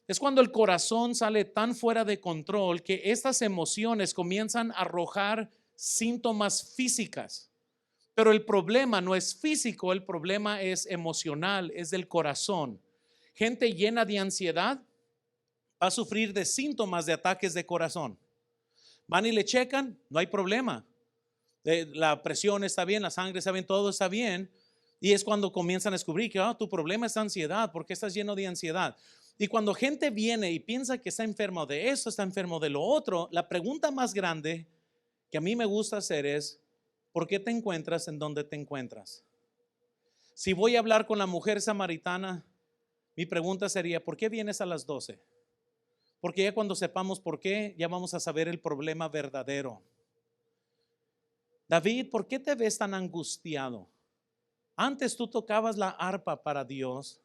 es cuando el corazón sale tan fuera de control que estas emociones comienzan a arrojar síntomas físicas. Pero el problema no es físico, el problema es emocional, es del corazón. Gente llena de ansiedad va a sufrir de síntomas de ataques de corazón. Van y le checan, no hay problema. La presión está bien, la sangre está bien, todo está bien. Y es cuando comienzan a descubrir que tu problema es ansiedad, porque estás lleno de ansiedad. Y cuando gente viene y piensa que está enfermo de eso, está enfermo de lo otro, la pregunta más grande que a mí me gusta hacer es: ¿por qué te encuentras en donde te encuentras? Si voy a hablar con la mujer samaritana, mi pregunta sería: ¿por qué vienes a las 12? Porque ya cuando sepamos por qué, ya vamos a saber el problema verdadero. David, ¿por qué te ves tan angustiado? Antes tú tocabas la arpa para Dios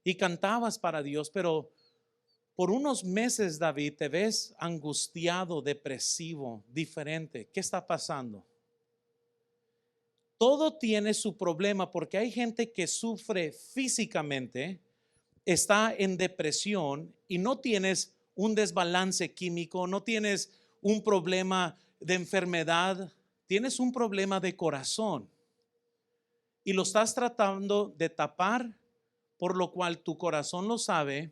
y cantabas para Dios, pero por unos meses, David, te ves angustiado, depresivo, diferente. ¿Qué está pasando? Todo tiene su problema, porque hay gente que sufre físicamente, está en depresión y no tienes un desbalance químico, no tienes un problema de enfermedad, tienes un problema de corazón y lo estás tratando de tapar, por lo cual tu corazón lo sabe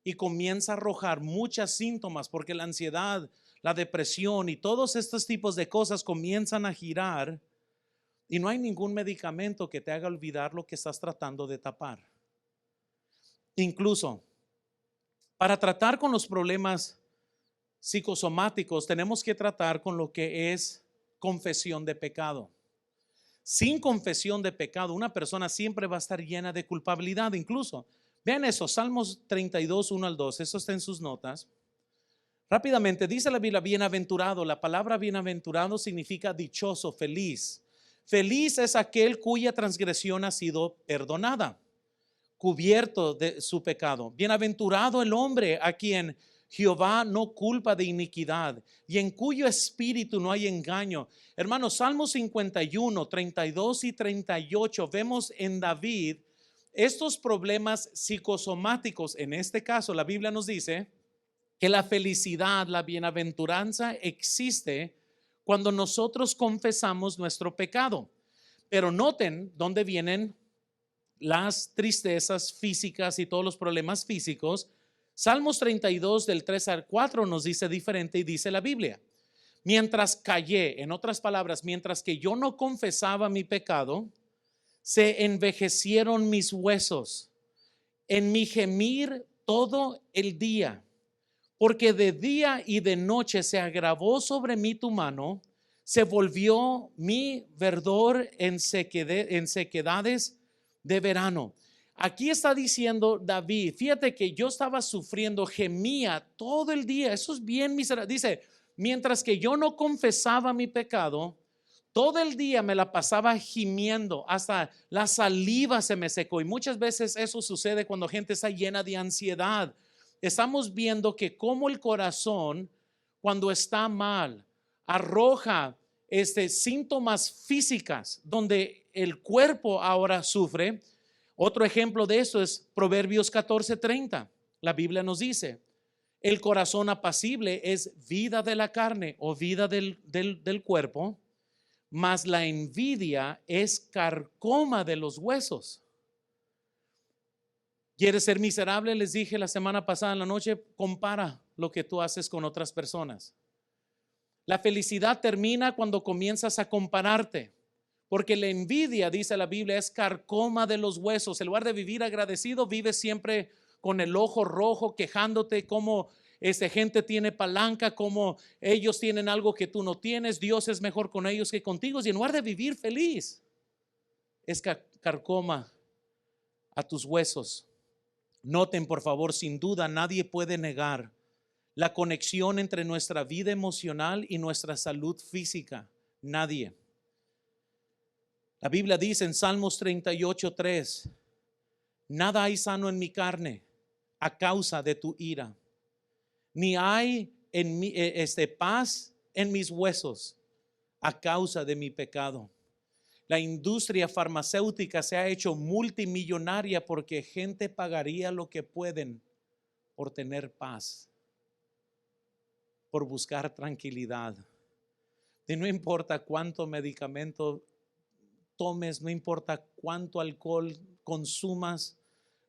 y comienza a arrojar muchos síntomas, porque la ansiedad, la depresión y todos estos tipos de cosas comienzan a girar y no hay ningún medicamento que te haga olvidar lo que estás tratando de tapar. Incluso para tratar con los problemas psicosomáticos tenemos que tratar con lo que es confesión de pecado. Sin confesión de pecado, una persona siempre va a estar llena de culpabilidad. Incluso, vean eso, Salmos 32, 1 al 2, eso está en sus notas. Rápidamente, dice la Biblia, bienaventurado. La palabra bienaventurado significa dichoso, feliz. Feliz es aquel cuya transgresión ha sido perdonada, cubierto de su pecado. Bienaventurado el hombre a quien Jehová no culpa de iniquidad y en cuyo espíritu no hay engaño. Hermanos, Salmos 51, 32 y 38, vemos en David estos problemas psicosomáticos. En este caso, la Biblia nos dice que la felicidad, la bienaventuranza existe cuando nosotros confesamos nuestro pecado. Pero noten dónde vienen las tristezas físicas y todos los problemas físicos. Salmos 32 del 3 al 4 nos dice diferente y dice la Biblia: mientras callé, en otras palabras, mientras que yo no confesaba mi pecado, se envejecieron mis huesos en mi gemir todo el día, porque de día y de noche se agravó sobre mí tu mano, se volvió mi verdor en sequedades de verano. Aquí está diciendo David, fíjate que yo estaba sufriendo, gemía todo el día. Eso es bien miserable. Dice, mientras que yo no confesaba mi pecado, todo el día me la pasaba gimiendo, hasta la saliva se me secó. Y muchas veces eso sucede cuando gente está llena de ansiedad. Estamos viendo que como el corazón, cuando está mal, arroja síntomas físicas donde el cuerpo ahora sufre. Otro ejemplo de eso es Proverbios 14:30. La Biblia nos dice, el corazón apacible es vida de la carne o vida del cuerpo, mas la envidia es carcoma de los huesos. ¿Quieres ser miserable? Les dije la semana pasada en la noche, compara lo que tú haces con otras personas. La felicidad termina cuando comienzas a compararte, porque la envidia, dice la Biblia, es carcoma de los huesos. En lugar de vivir agradecido, vives siempre con el ojo rojo, quejándote como gente tiene palanca, como ellos tienen algo que tú no tienes, Dios es mejor con ellos que contigo. Y en lugar de vivir feliz, es carcoma a tus huesos. Noten, por favor, sin duda nadie puede negar la conexión entre nuestra vida emocional y nuestra salud física. Nadie. La Biblia dice en Salmos 38:3, nada hay sano en mi carne a causa de tu ira, ni hay en mí paz en mis huesos a causa de mi pecado. La industria farmacéutica se ha hecho multimillonaria porque gente pagaría lo que pueden por tener paz, por buscar tranquilidad. Y no importa cuánto medicamento tomes, no importa cuánto alcohol consumas,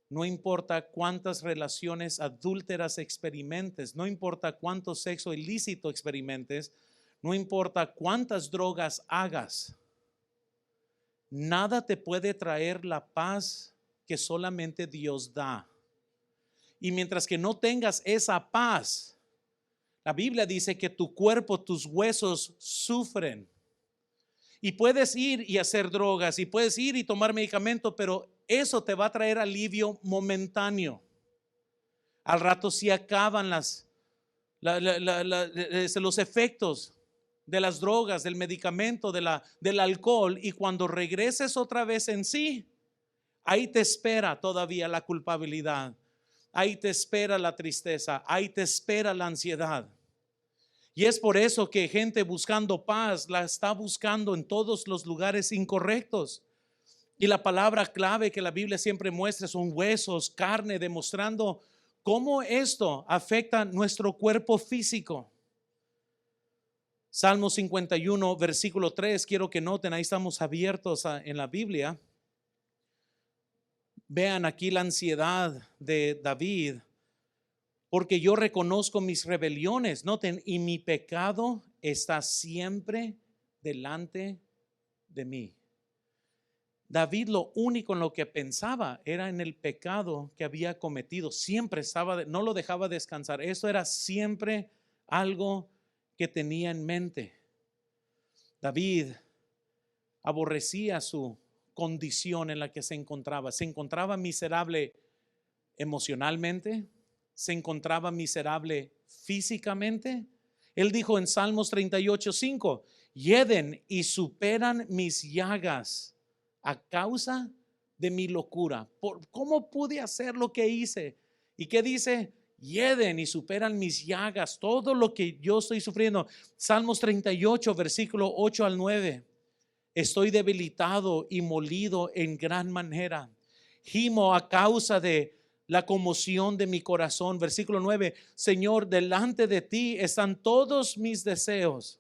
no importa cuántas relaciones adúlteras experimentes, no importa cuánto sexo ilícito experimentes, no importa cuántas drogas hagas, nada te puede traer la paz que solamente Dios da. Y mientras que no tengas esa paz, la Biblia dice que tu cuerpo, tus huesos sufren. Y puedes ir y hacer drogas y puedes ir y tomar medicamento, pero eso te va a traer alivio momentáneo. Al rato sí acaban los efectos de las drogas, del medicamento, del alcohol, y cuando regreses otra vez en sí, ahí te espera todavía la culpabilidad, ahí te espera la tristeza, ahí te espera la ansiedad. Y es por eso que gente buscando paz la está buscando en todos los lugares incorrectos. Y la palabra clave que la Biblia siempre muestra son huesos, carne, demostrando cómo esto afecta nuestro cuerpo físico. Salmo 51, versículo 3, quiero que noten, ahí estamos abiertos en la Biblia. Vean aquí la ansiedad de David. Porque yo reconozco mis rebeliones, noten, y mi pecado está siempre delante de mí. David lo único en lo que pensaba era en el pecado que había cometido. Siempre estaba, no lo dejaba descansar. Eso era siempre algo que tenía en mente. David aborrecía su condición en la que se encontraba. Se encontraba miserable emocionalmente, se encontraba miserable físicamente. Él dijo en Salmos 38:5, hieden y superan mis llagas a causa de mi locura. ¿Cómo pude hacer lo que hice? ¿Y qué dice? Hieden y superan mis llagas, todo lo que yo estoy sufriendo. Salmos 38, versículo 8 al 9. Estoy debilitado y molido en gran manera. Gimo a causa de la conmoción de mi corazón. Versículo 9. Señor, delante de ti están todos mis deseos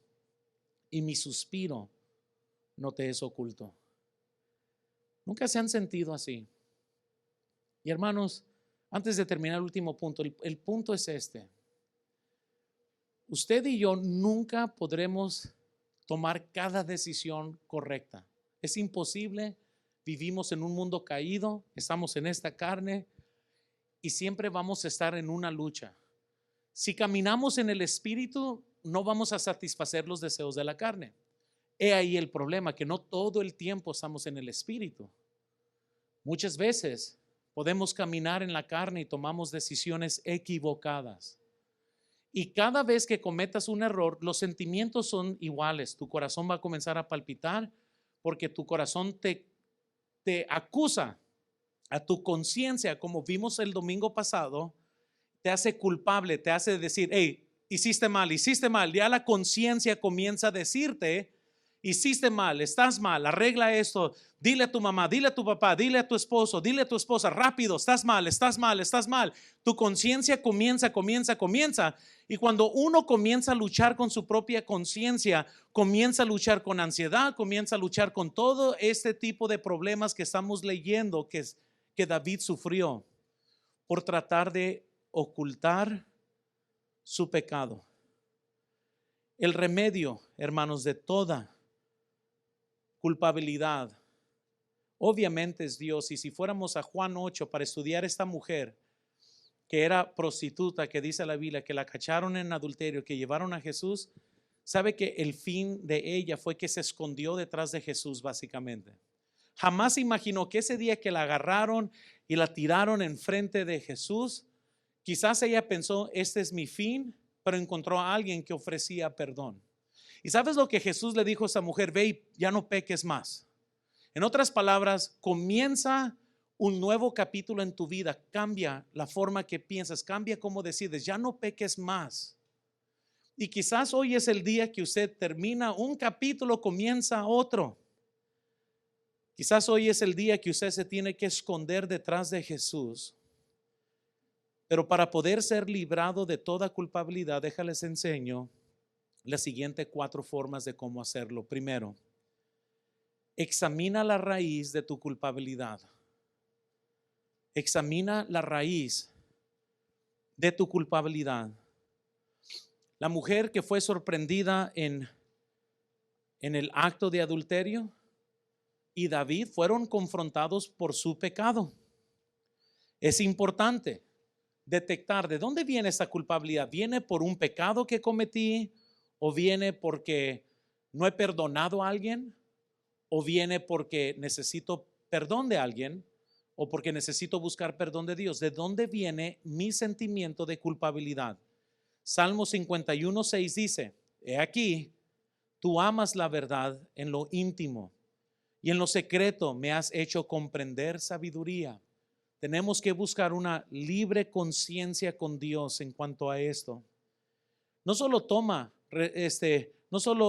y mi suspiro no te es oculto. ¿Nunca se han sentido así? Y hermanos, antes de terminar el último punto, el punto es este. Usted y yo nunca podremos tomar cada decisión correcta. Es imposible. Vivimos en un mundo caído, estamos en esta carne y siempre vamos a estar en una lucha. Si caminamos en el Espíritu, no vamos a satisfacer los deseos de la carne. He ahí el problema, que no todo el tiempo estamos en el Espíritu. Muchas veces podemos caminar en la carne y tomamos decisiones equivocadas. Y cada vez que cometas un error, los sentimientos son iguales. Tu corazón va a comenzar a palpitar porque tu corazón te acusa. A tu conciencia, como vimos el domingo pasado, te hace culpable, te hace decir, hey, hiciste mal. Ya la conciencia comienza a decirte, hiciste mal, estás mal, arregla esto, dile a tu mamá, dile a tu papá, dile a tu esposo, dile a tu esposa, rápido, estás mal. Tu conciencia comienza. Y cuando uno comienza a luchar con su propia conciencia, comienza a luchar con ansiedad, comienza a luchar con todo este tipo de problemas que estamos leyendo que David sufrió por tratar de ocultar su pecado. El remedio, hermanos, de toda culpabilidad, obviamente es Dios. Y si fuéramos a Juan 8 para estudiar esta mujer que era prostituta, que dice la Biblia que la cacharon en adulterio, que llevaron a Jesús, sabe que el fin de ella fue que se escondió detrás de Jesús básicamente. Jamás imaginó que ese día que la agarraron y la tiraron enfrente de Jesús, quizás ella pensó, este es mi fin, pero encontró a alguien que ofrecía perdón. ¿Y sabes lo que Jesús le dijo a esa mujer? Ve y ya no peques más. En otras palabras, comienza un nuevo capítulo en tu vida. Cambia la forma que piensas, cambia cómo decides, ya no peques más. Y quizás hoy es el día que usted termina un capítulo, comienza otro. Quizás hoy es el día que usted se tiene que esconder detrás de Jesús. Pero para poder ser librado de toda culpabilidad, déjales enseño las siguientes 4 formas de cómo hacerlo. Primero, examina la raíz de tu culpabilidad. Examina la raíz de tu culpabilidad. La mujer que fue sorprendida en el acto de adulterio y David fueron confrontados por su pecado. Es importante detectar de dónde viene esta culpabilidad. ¿Viene por un pecado que cometí? ¿O viene porque no he perdonado a alguien? ¿O viene porque necesito perdón de alguien? ¿O porque necesito buscar perdón de Dios? ¿De dónde viene mi sentimiento de culpabilidad? Salmo 51:6 dice, he aquí, tú amas la verdad en lo íntimo y en lo secreto me has hecho comprender sabiduría. Tenemos que buscar una libre conciencia con Dios en cuanto a esto. No solo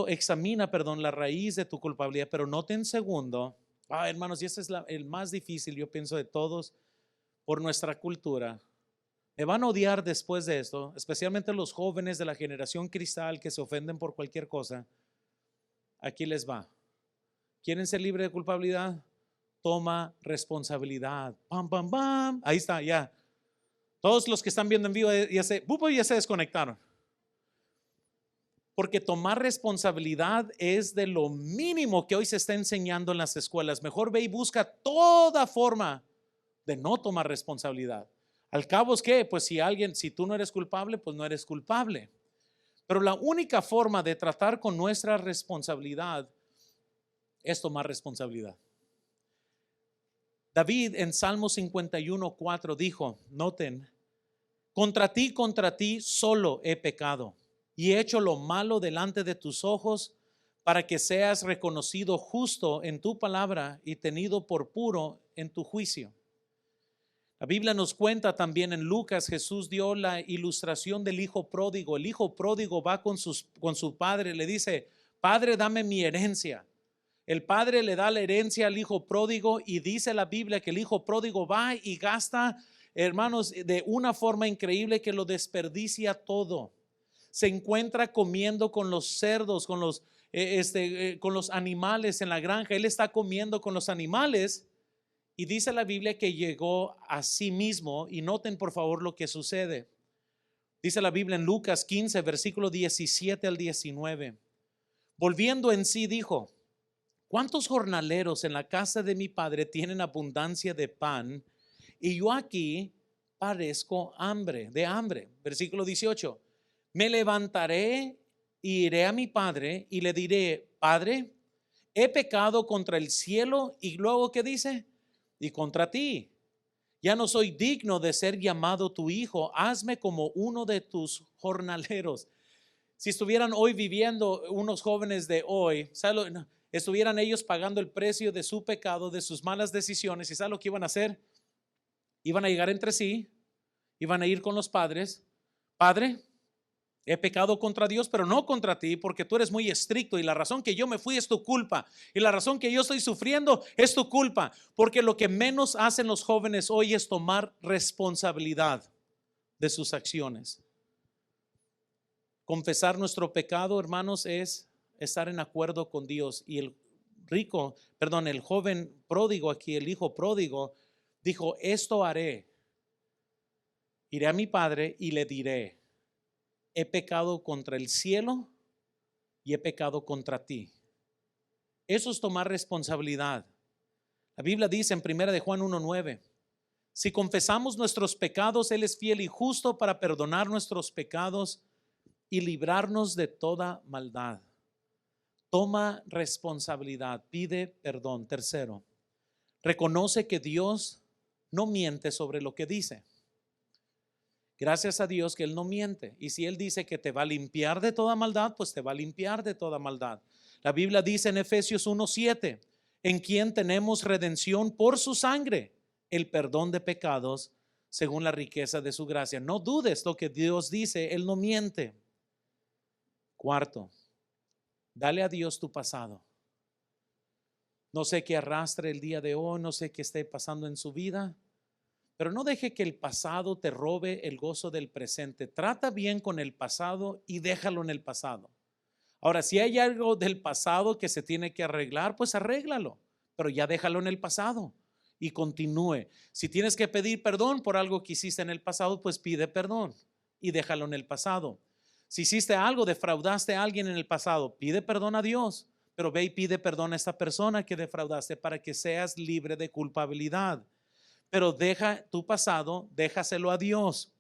examina, la raíz de tu culpabilidad, pero noten segundo, hermanos, y ese es el más difícil, yo pienso, de todos por nuestra cultura. Me van a odiar después de esto, especialmente los jóvenes de la generación cristal que se ofenden por cualquier cosa. Aquí les va. ¿Quieren ser libres de culpabilidad? Toma responsabilidad. Pam, pam, pam. Ahí está, ya. Todos los que están viendo en vivo ya se desconectaron. Porque tomar responsabilidad es de lo mínimo que hoy se está enseñando en las escuelas. Mejor ve y busca toda forma de no tomar responsabilidad. Al cabo es que, pues si tú no eres culpable, pues no eres culpable. Pero la única forma de tratar con nuestra responsabilidad es tomar responsabilidad. David en Salmo 51:4 dijo, noten, contra ti solo he pecado y he hecho lo malo delante de tus ojos para que seas reconocido justo en tu palabra y tenido por puro en tu juicio. La Biblia nos cuenta también en Lucas, Jesús dio la ilustración del hijo pródigo. El hijo pródigo va con su padre, le dice, Padre, dame mi herencia. El padre le da la herencia al hijo pródigo y dice la Biblia que el hijo pródigo va y gasta, hermanos, de una forma increíble que lo desperdicia todo. Se encuentra comiendo con los cerdos, con los animales en la granja. Él está comiendo con los animales y dice la Biblia que llegó a sí mismo. Y noten por favor lo que sucede. Dice la Biblia en Lucas 15, versículo 17 al 19. Volviendo en sí dijo, ¿cuántos jornaleros en la casa de mi padre tienen abundancia de pan y yo aquí padezco de hambre? Versículo 18. Me levantaré y iré a mi padre y le diré, Padre, he pecado contra el cielo y luego ¿qué dice? Y contra ti. Ya no soy digno de ser llamado tu hijo. Hazme como uno de tus jornaleros. Si estuvieran hoy viviendo unos jóvenes de hoy, estuvieran ellos pagando el precio de su pecado, de sus malas decisiones, ¿y sabes lo que iban a hacer? Iban a llegar entre sí, iban a ir con los padres. Padre, he pecado contra Dios, pero no contra ti, porque tú eres muy estricto y la razón que yo me fui es tu culpa. Y la razón que yo estoy sufriendo es tu culpa, porque lo que menos hacen los jóvenes hoy es tomar responsabilidad de sus acciones. Confesar nuestro pecado, hermanos, es estar en acuerdo con Dios. Y el joven pródigo aquí, el hijo pródigo, dijo, esto haré. Iré a mi padre y le diré, he pecado contra el cielo y he pecado contra ti. Eso es tomar responsabilidad. La Biblia dice en 1 de Juan 1:9, si confesamos nuestros pecados, Él es fiel y justo para perdonar nuestros pecados y librarnos de toda maldad. Toma responsabilidad, pide perdón. Tercero, reconoce que Dios no miente sobre lo que dice. Gracias a Dios que Él no miente. Y si Él dice que te va a limpiar de toda maldad, pues te va a limpiar de toda maldad. La Biblia dice en Efesios 1:7, en quien tenemos redención por su sangre, el perdón de pecados según la riqueza de su gracia. No dudes lo que Dios dice, Él no miente. Cuarto, dale a Dios tu pasado. No sé qué arrastre el día de hoy, no sé qué esté pasando en su vida, pero no deje que el pasado te robe el gozo del presente. Trata bien con el pasado y déjalo en el pasado. Ahora, si hay algo del pasado que se tiene que arreglar, pues arréglalo, pero ya déjalo en el pasado y continúe. Si tienes que pedir perdón por algo que hiciste en el pasado, pues pide perdón y déjalo en el pasado. Si hiciste algo, defraudaste a alguien en el pasado, pide perdón a Dios, pero ve y pide perdón a esta persona que defraudaste para que seas libre de culpabilidad. Pero deja tu pasado, déjaselo a Dios.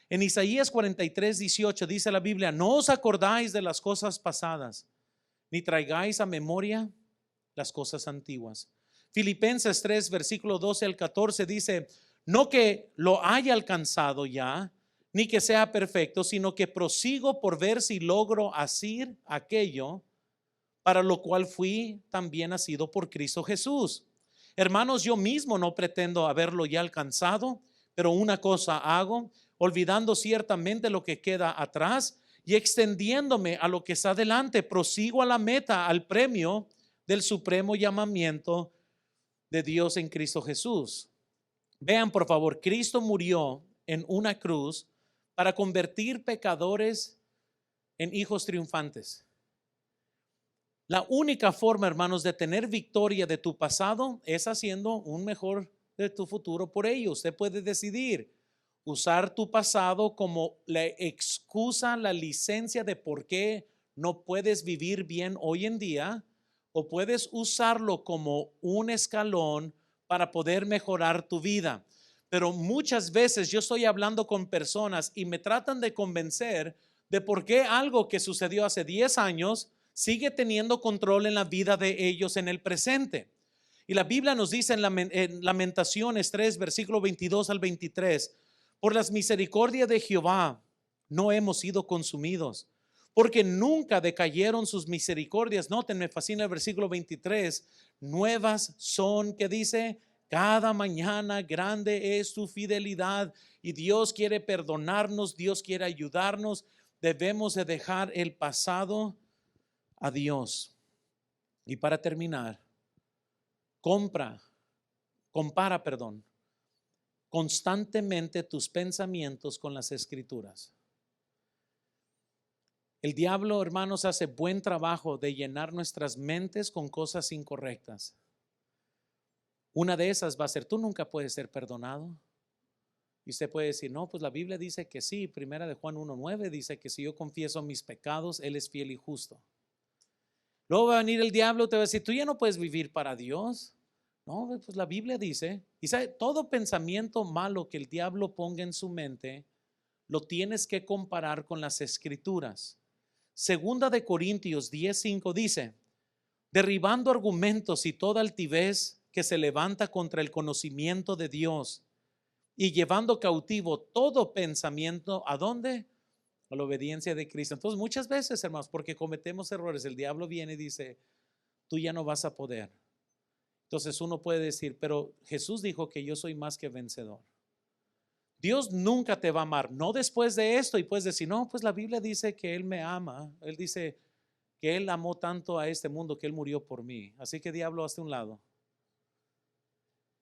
En Isaías 43:18 dice la Biblia, no os acordáis de las cosas pasadas, ni traigáis a memoria las cosas antiguas. Filipenses 3, versículo 12 al 14 dice, no que lo haya alcanzado ya, ni que sea perfecto, sino que prosigo por ver si logro hacer aquello para lo cual fui también nacido por Cristo Jesús. Hermanos, yo mismo no pretendo haberlo ya alcanzado, pero una cosa hago, olvidando ciertamente lo que queda atrás y extendiéndome a lo que está adelante, prosigo a la meta, al premio del supremo llamamiento de Dios en Cristo Jesús. Vean, por favor, Cristo murió en una cruz para convertir pecadores en hijos triunfantes. La única forma, hermanos, de tener victoria de tu pasado es haciendo un mejor de tu futuro por ello. Usted puede decidir usar tu pasado como la excusa, la licencia de por qué no puedes vivir bien hoy en día, o puedes usarlo como un escalón para poder mejorar tu vida. Pero muchas veces yo estoy hablando con personas y me tratan de convencer de por qué algo que sucedió hace 10 años sigue teniendo control en la vida de ellos en el presente. Y la Biblia nos dice en Lamentaciones 3, versículo 22 al 23, por las misericordias de Jehová no hemos sido consumidos, porque nunca decayeron sus misericordias. Noten, me fascina el versículo 23, nuevas son, que dice, cada mañana grande es su fidelidad. Y Dios quiere perdonarnos, Dios quiere ayudarnos. Debemos de dejar el pasado a Dios. Y para terminar, compara constantemente tus pensamientos con las Escrituras. El diablo, hermanos, hace buen trabajo de llenar nuestras mentes con cosas incorrectas. Una de esas va a ser, tú nunca puedes ser perdonado. Y usted puede decir, no, pues la Biblia dice que sí. 1 de Juan 1:9 dice que si yo confieso mis pecados, Él es fiel y justo. Luego va a venir el diablo y te va a decir, tú ya no puedes vivir para Dios. No, pues la Biblia dice, y sabe, todo pensamiento malo que el diablo ponga en su mente, lo tienes que comparar con las Escrituras. Segunda de Corintios 10:5 dice, derribando argumentos y toda altivez que se levanta contra el conocimiento de Dios y llevando cautivo todo pensamiento, ¿a dónde? A la obediencia de Cristo. Entonces muchas veces, hermanos, porque cometemos errores, el diablo viene y dice, tú ya no vas a poder. Entonces uno puede decir, pero Jesús dijo que yo soy más que vencedor. Dios nunca te va a amar, no después de esto, y puedes decir, no, pues la Biblia dice que Él me ama. Él dice que Él amó tanto a este mundo que Él murió por mí. Así que diablo, hazte un lado.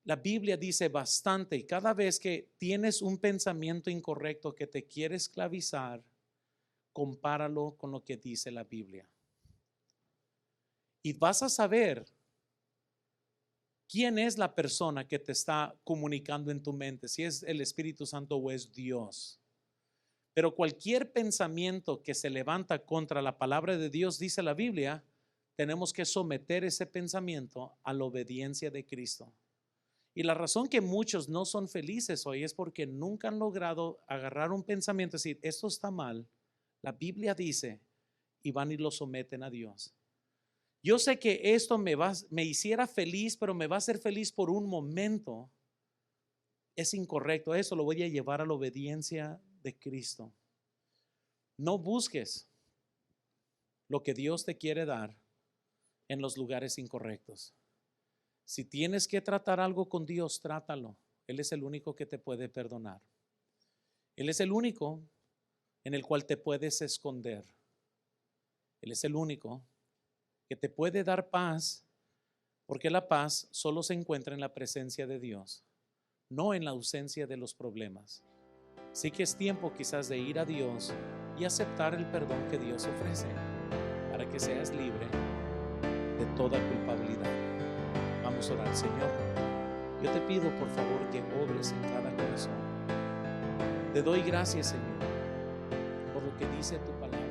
La Biblia dice bastante, y cada vez que tienes un pensamiento incorrecto que te quiere esclavizar, compáralo con lo que dice la Biblia. Y vas a saber quién es la persona que te está comunicando en tu mente, si es el Espíritu Santo o es Dios. Pero cualquier pensamiento que se levanta contra la palabra de Dios, dice la Biblia, tenemos que someter ese pensamiento a la obediencia de Cristo. Y la razón que muchos no son felices hoy es porque nunca han logrado agarrar un pensamiento y decir, esto está mal, la Biblia dice, y van y lo someten a Dios. Yo sé que esto me hiciera feliz, pero me va a hacer feliz por un momento. Es incorrecto, eso lo voy a llevar a la obediencia de Cristo. No busques lo que Dios te quiere dar en los lugares incorrectos. Si tienes que tratar algo con Dios, trátalo. Él es el único que te puede perdonar. Él es el único en el cual te puedes esconder. Él es el único que te puede dar paz, porque la paz solo se encuentra en la presencia de Dios, no en la ausencia de los problemas. Así que es tiempo quizás de ir a Dios y aceptar el perdón que Dios ofrece para que seas libre de toda culpabilidad. Vamos a orar. Señor, yo te pido por favor que obres en cada corazón. Te doy gracias, Señor, por lo que dice tu palabra.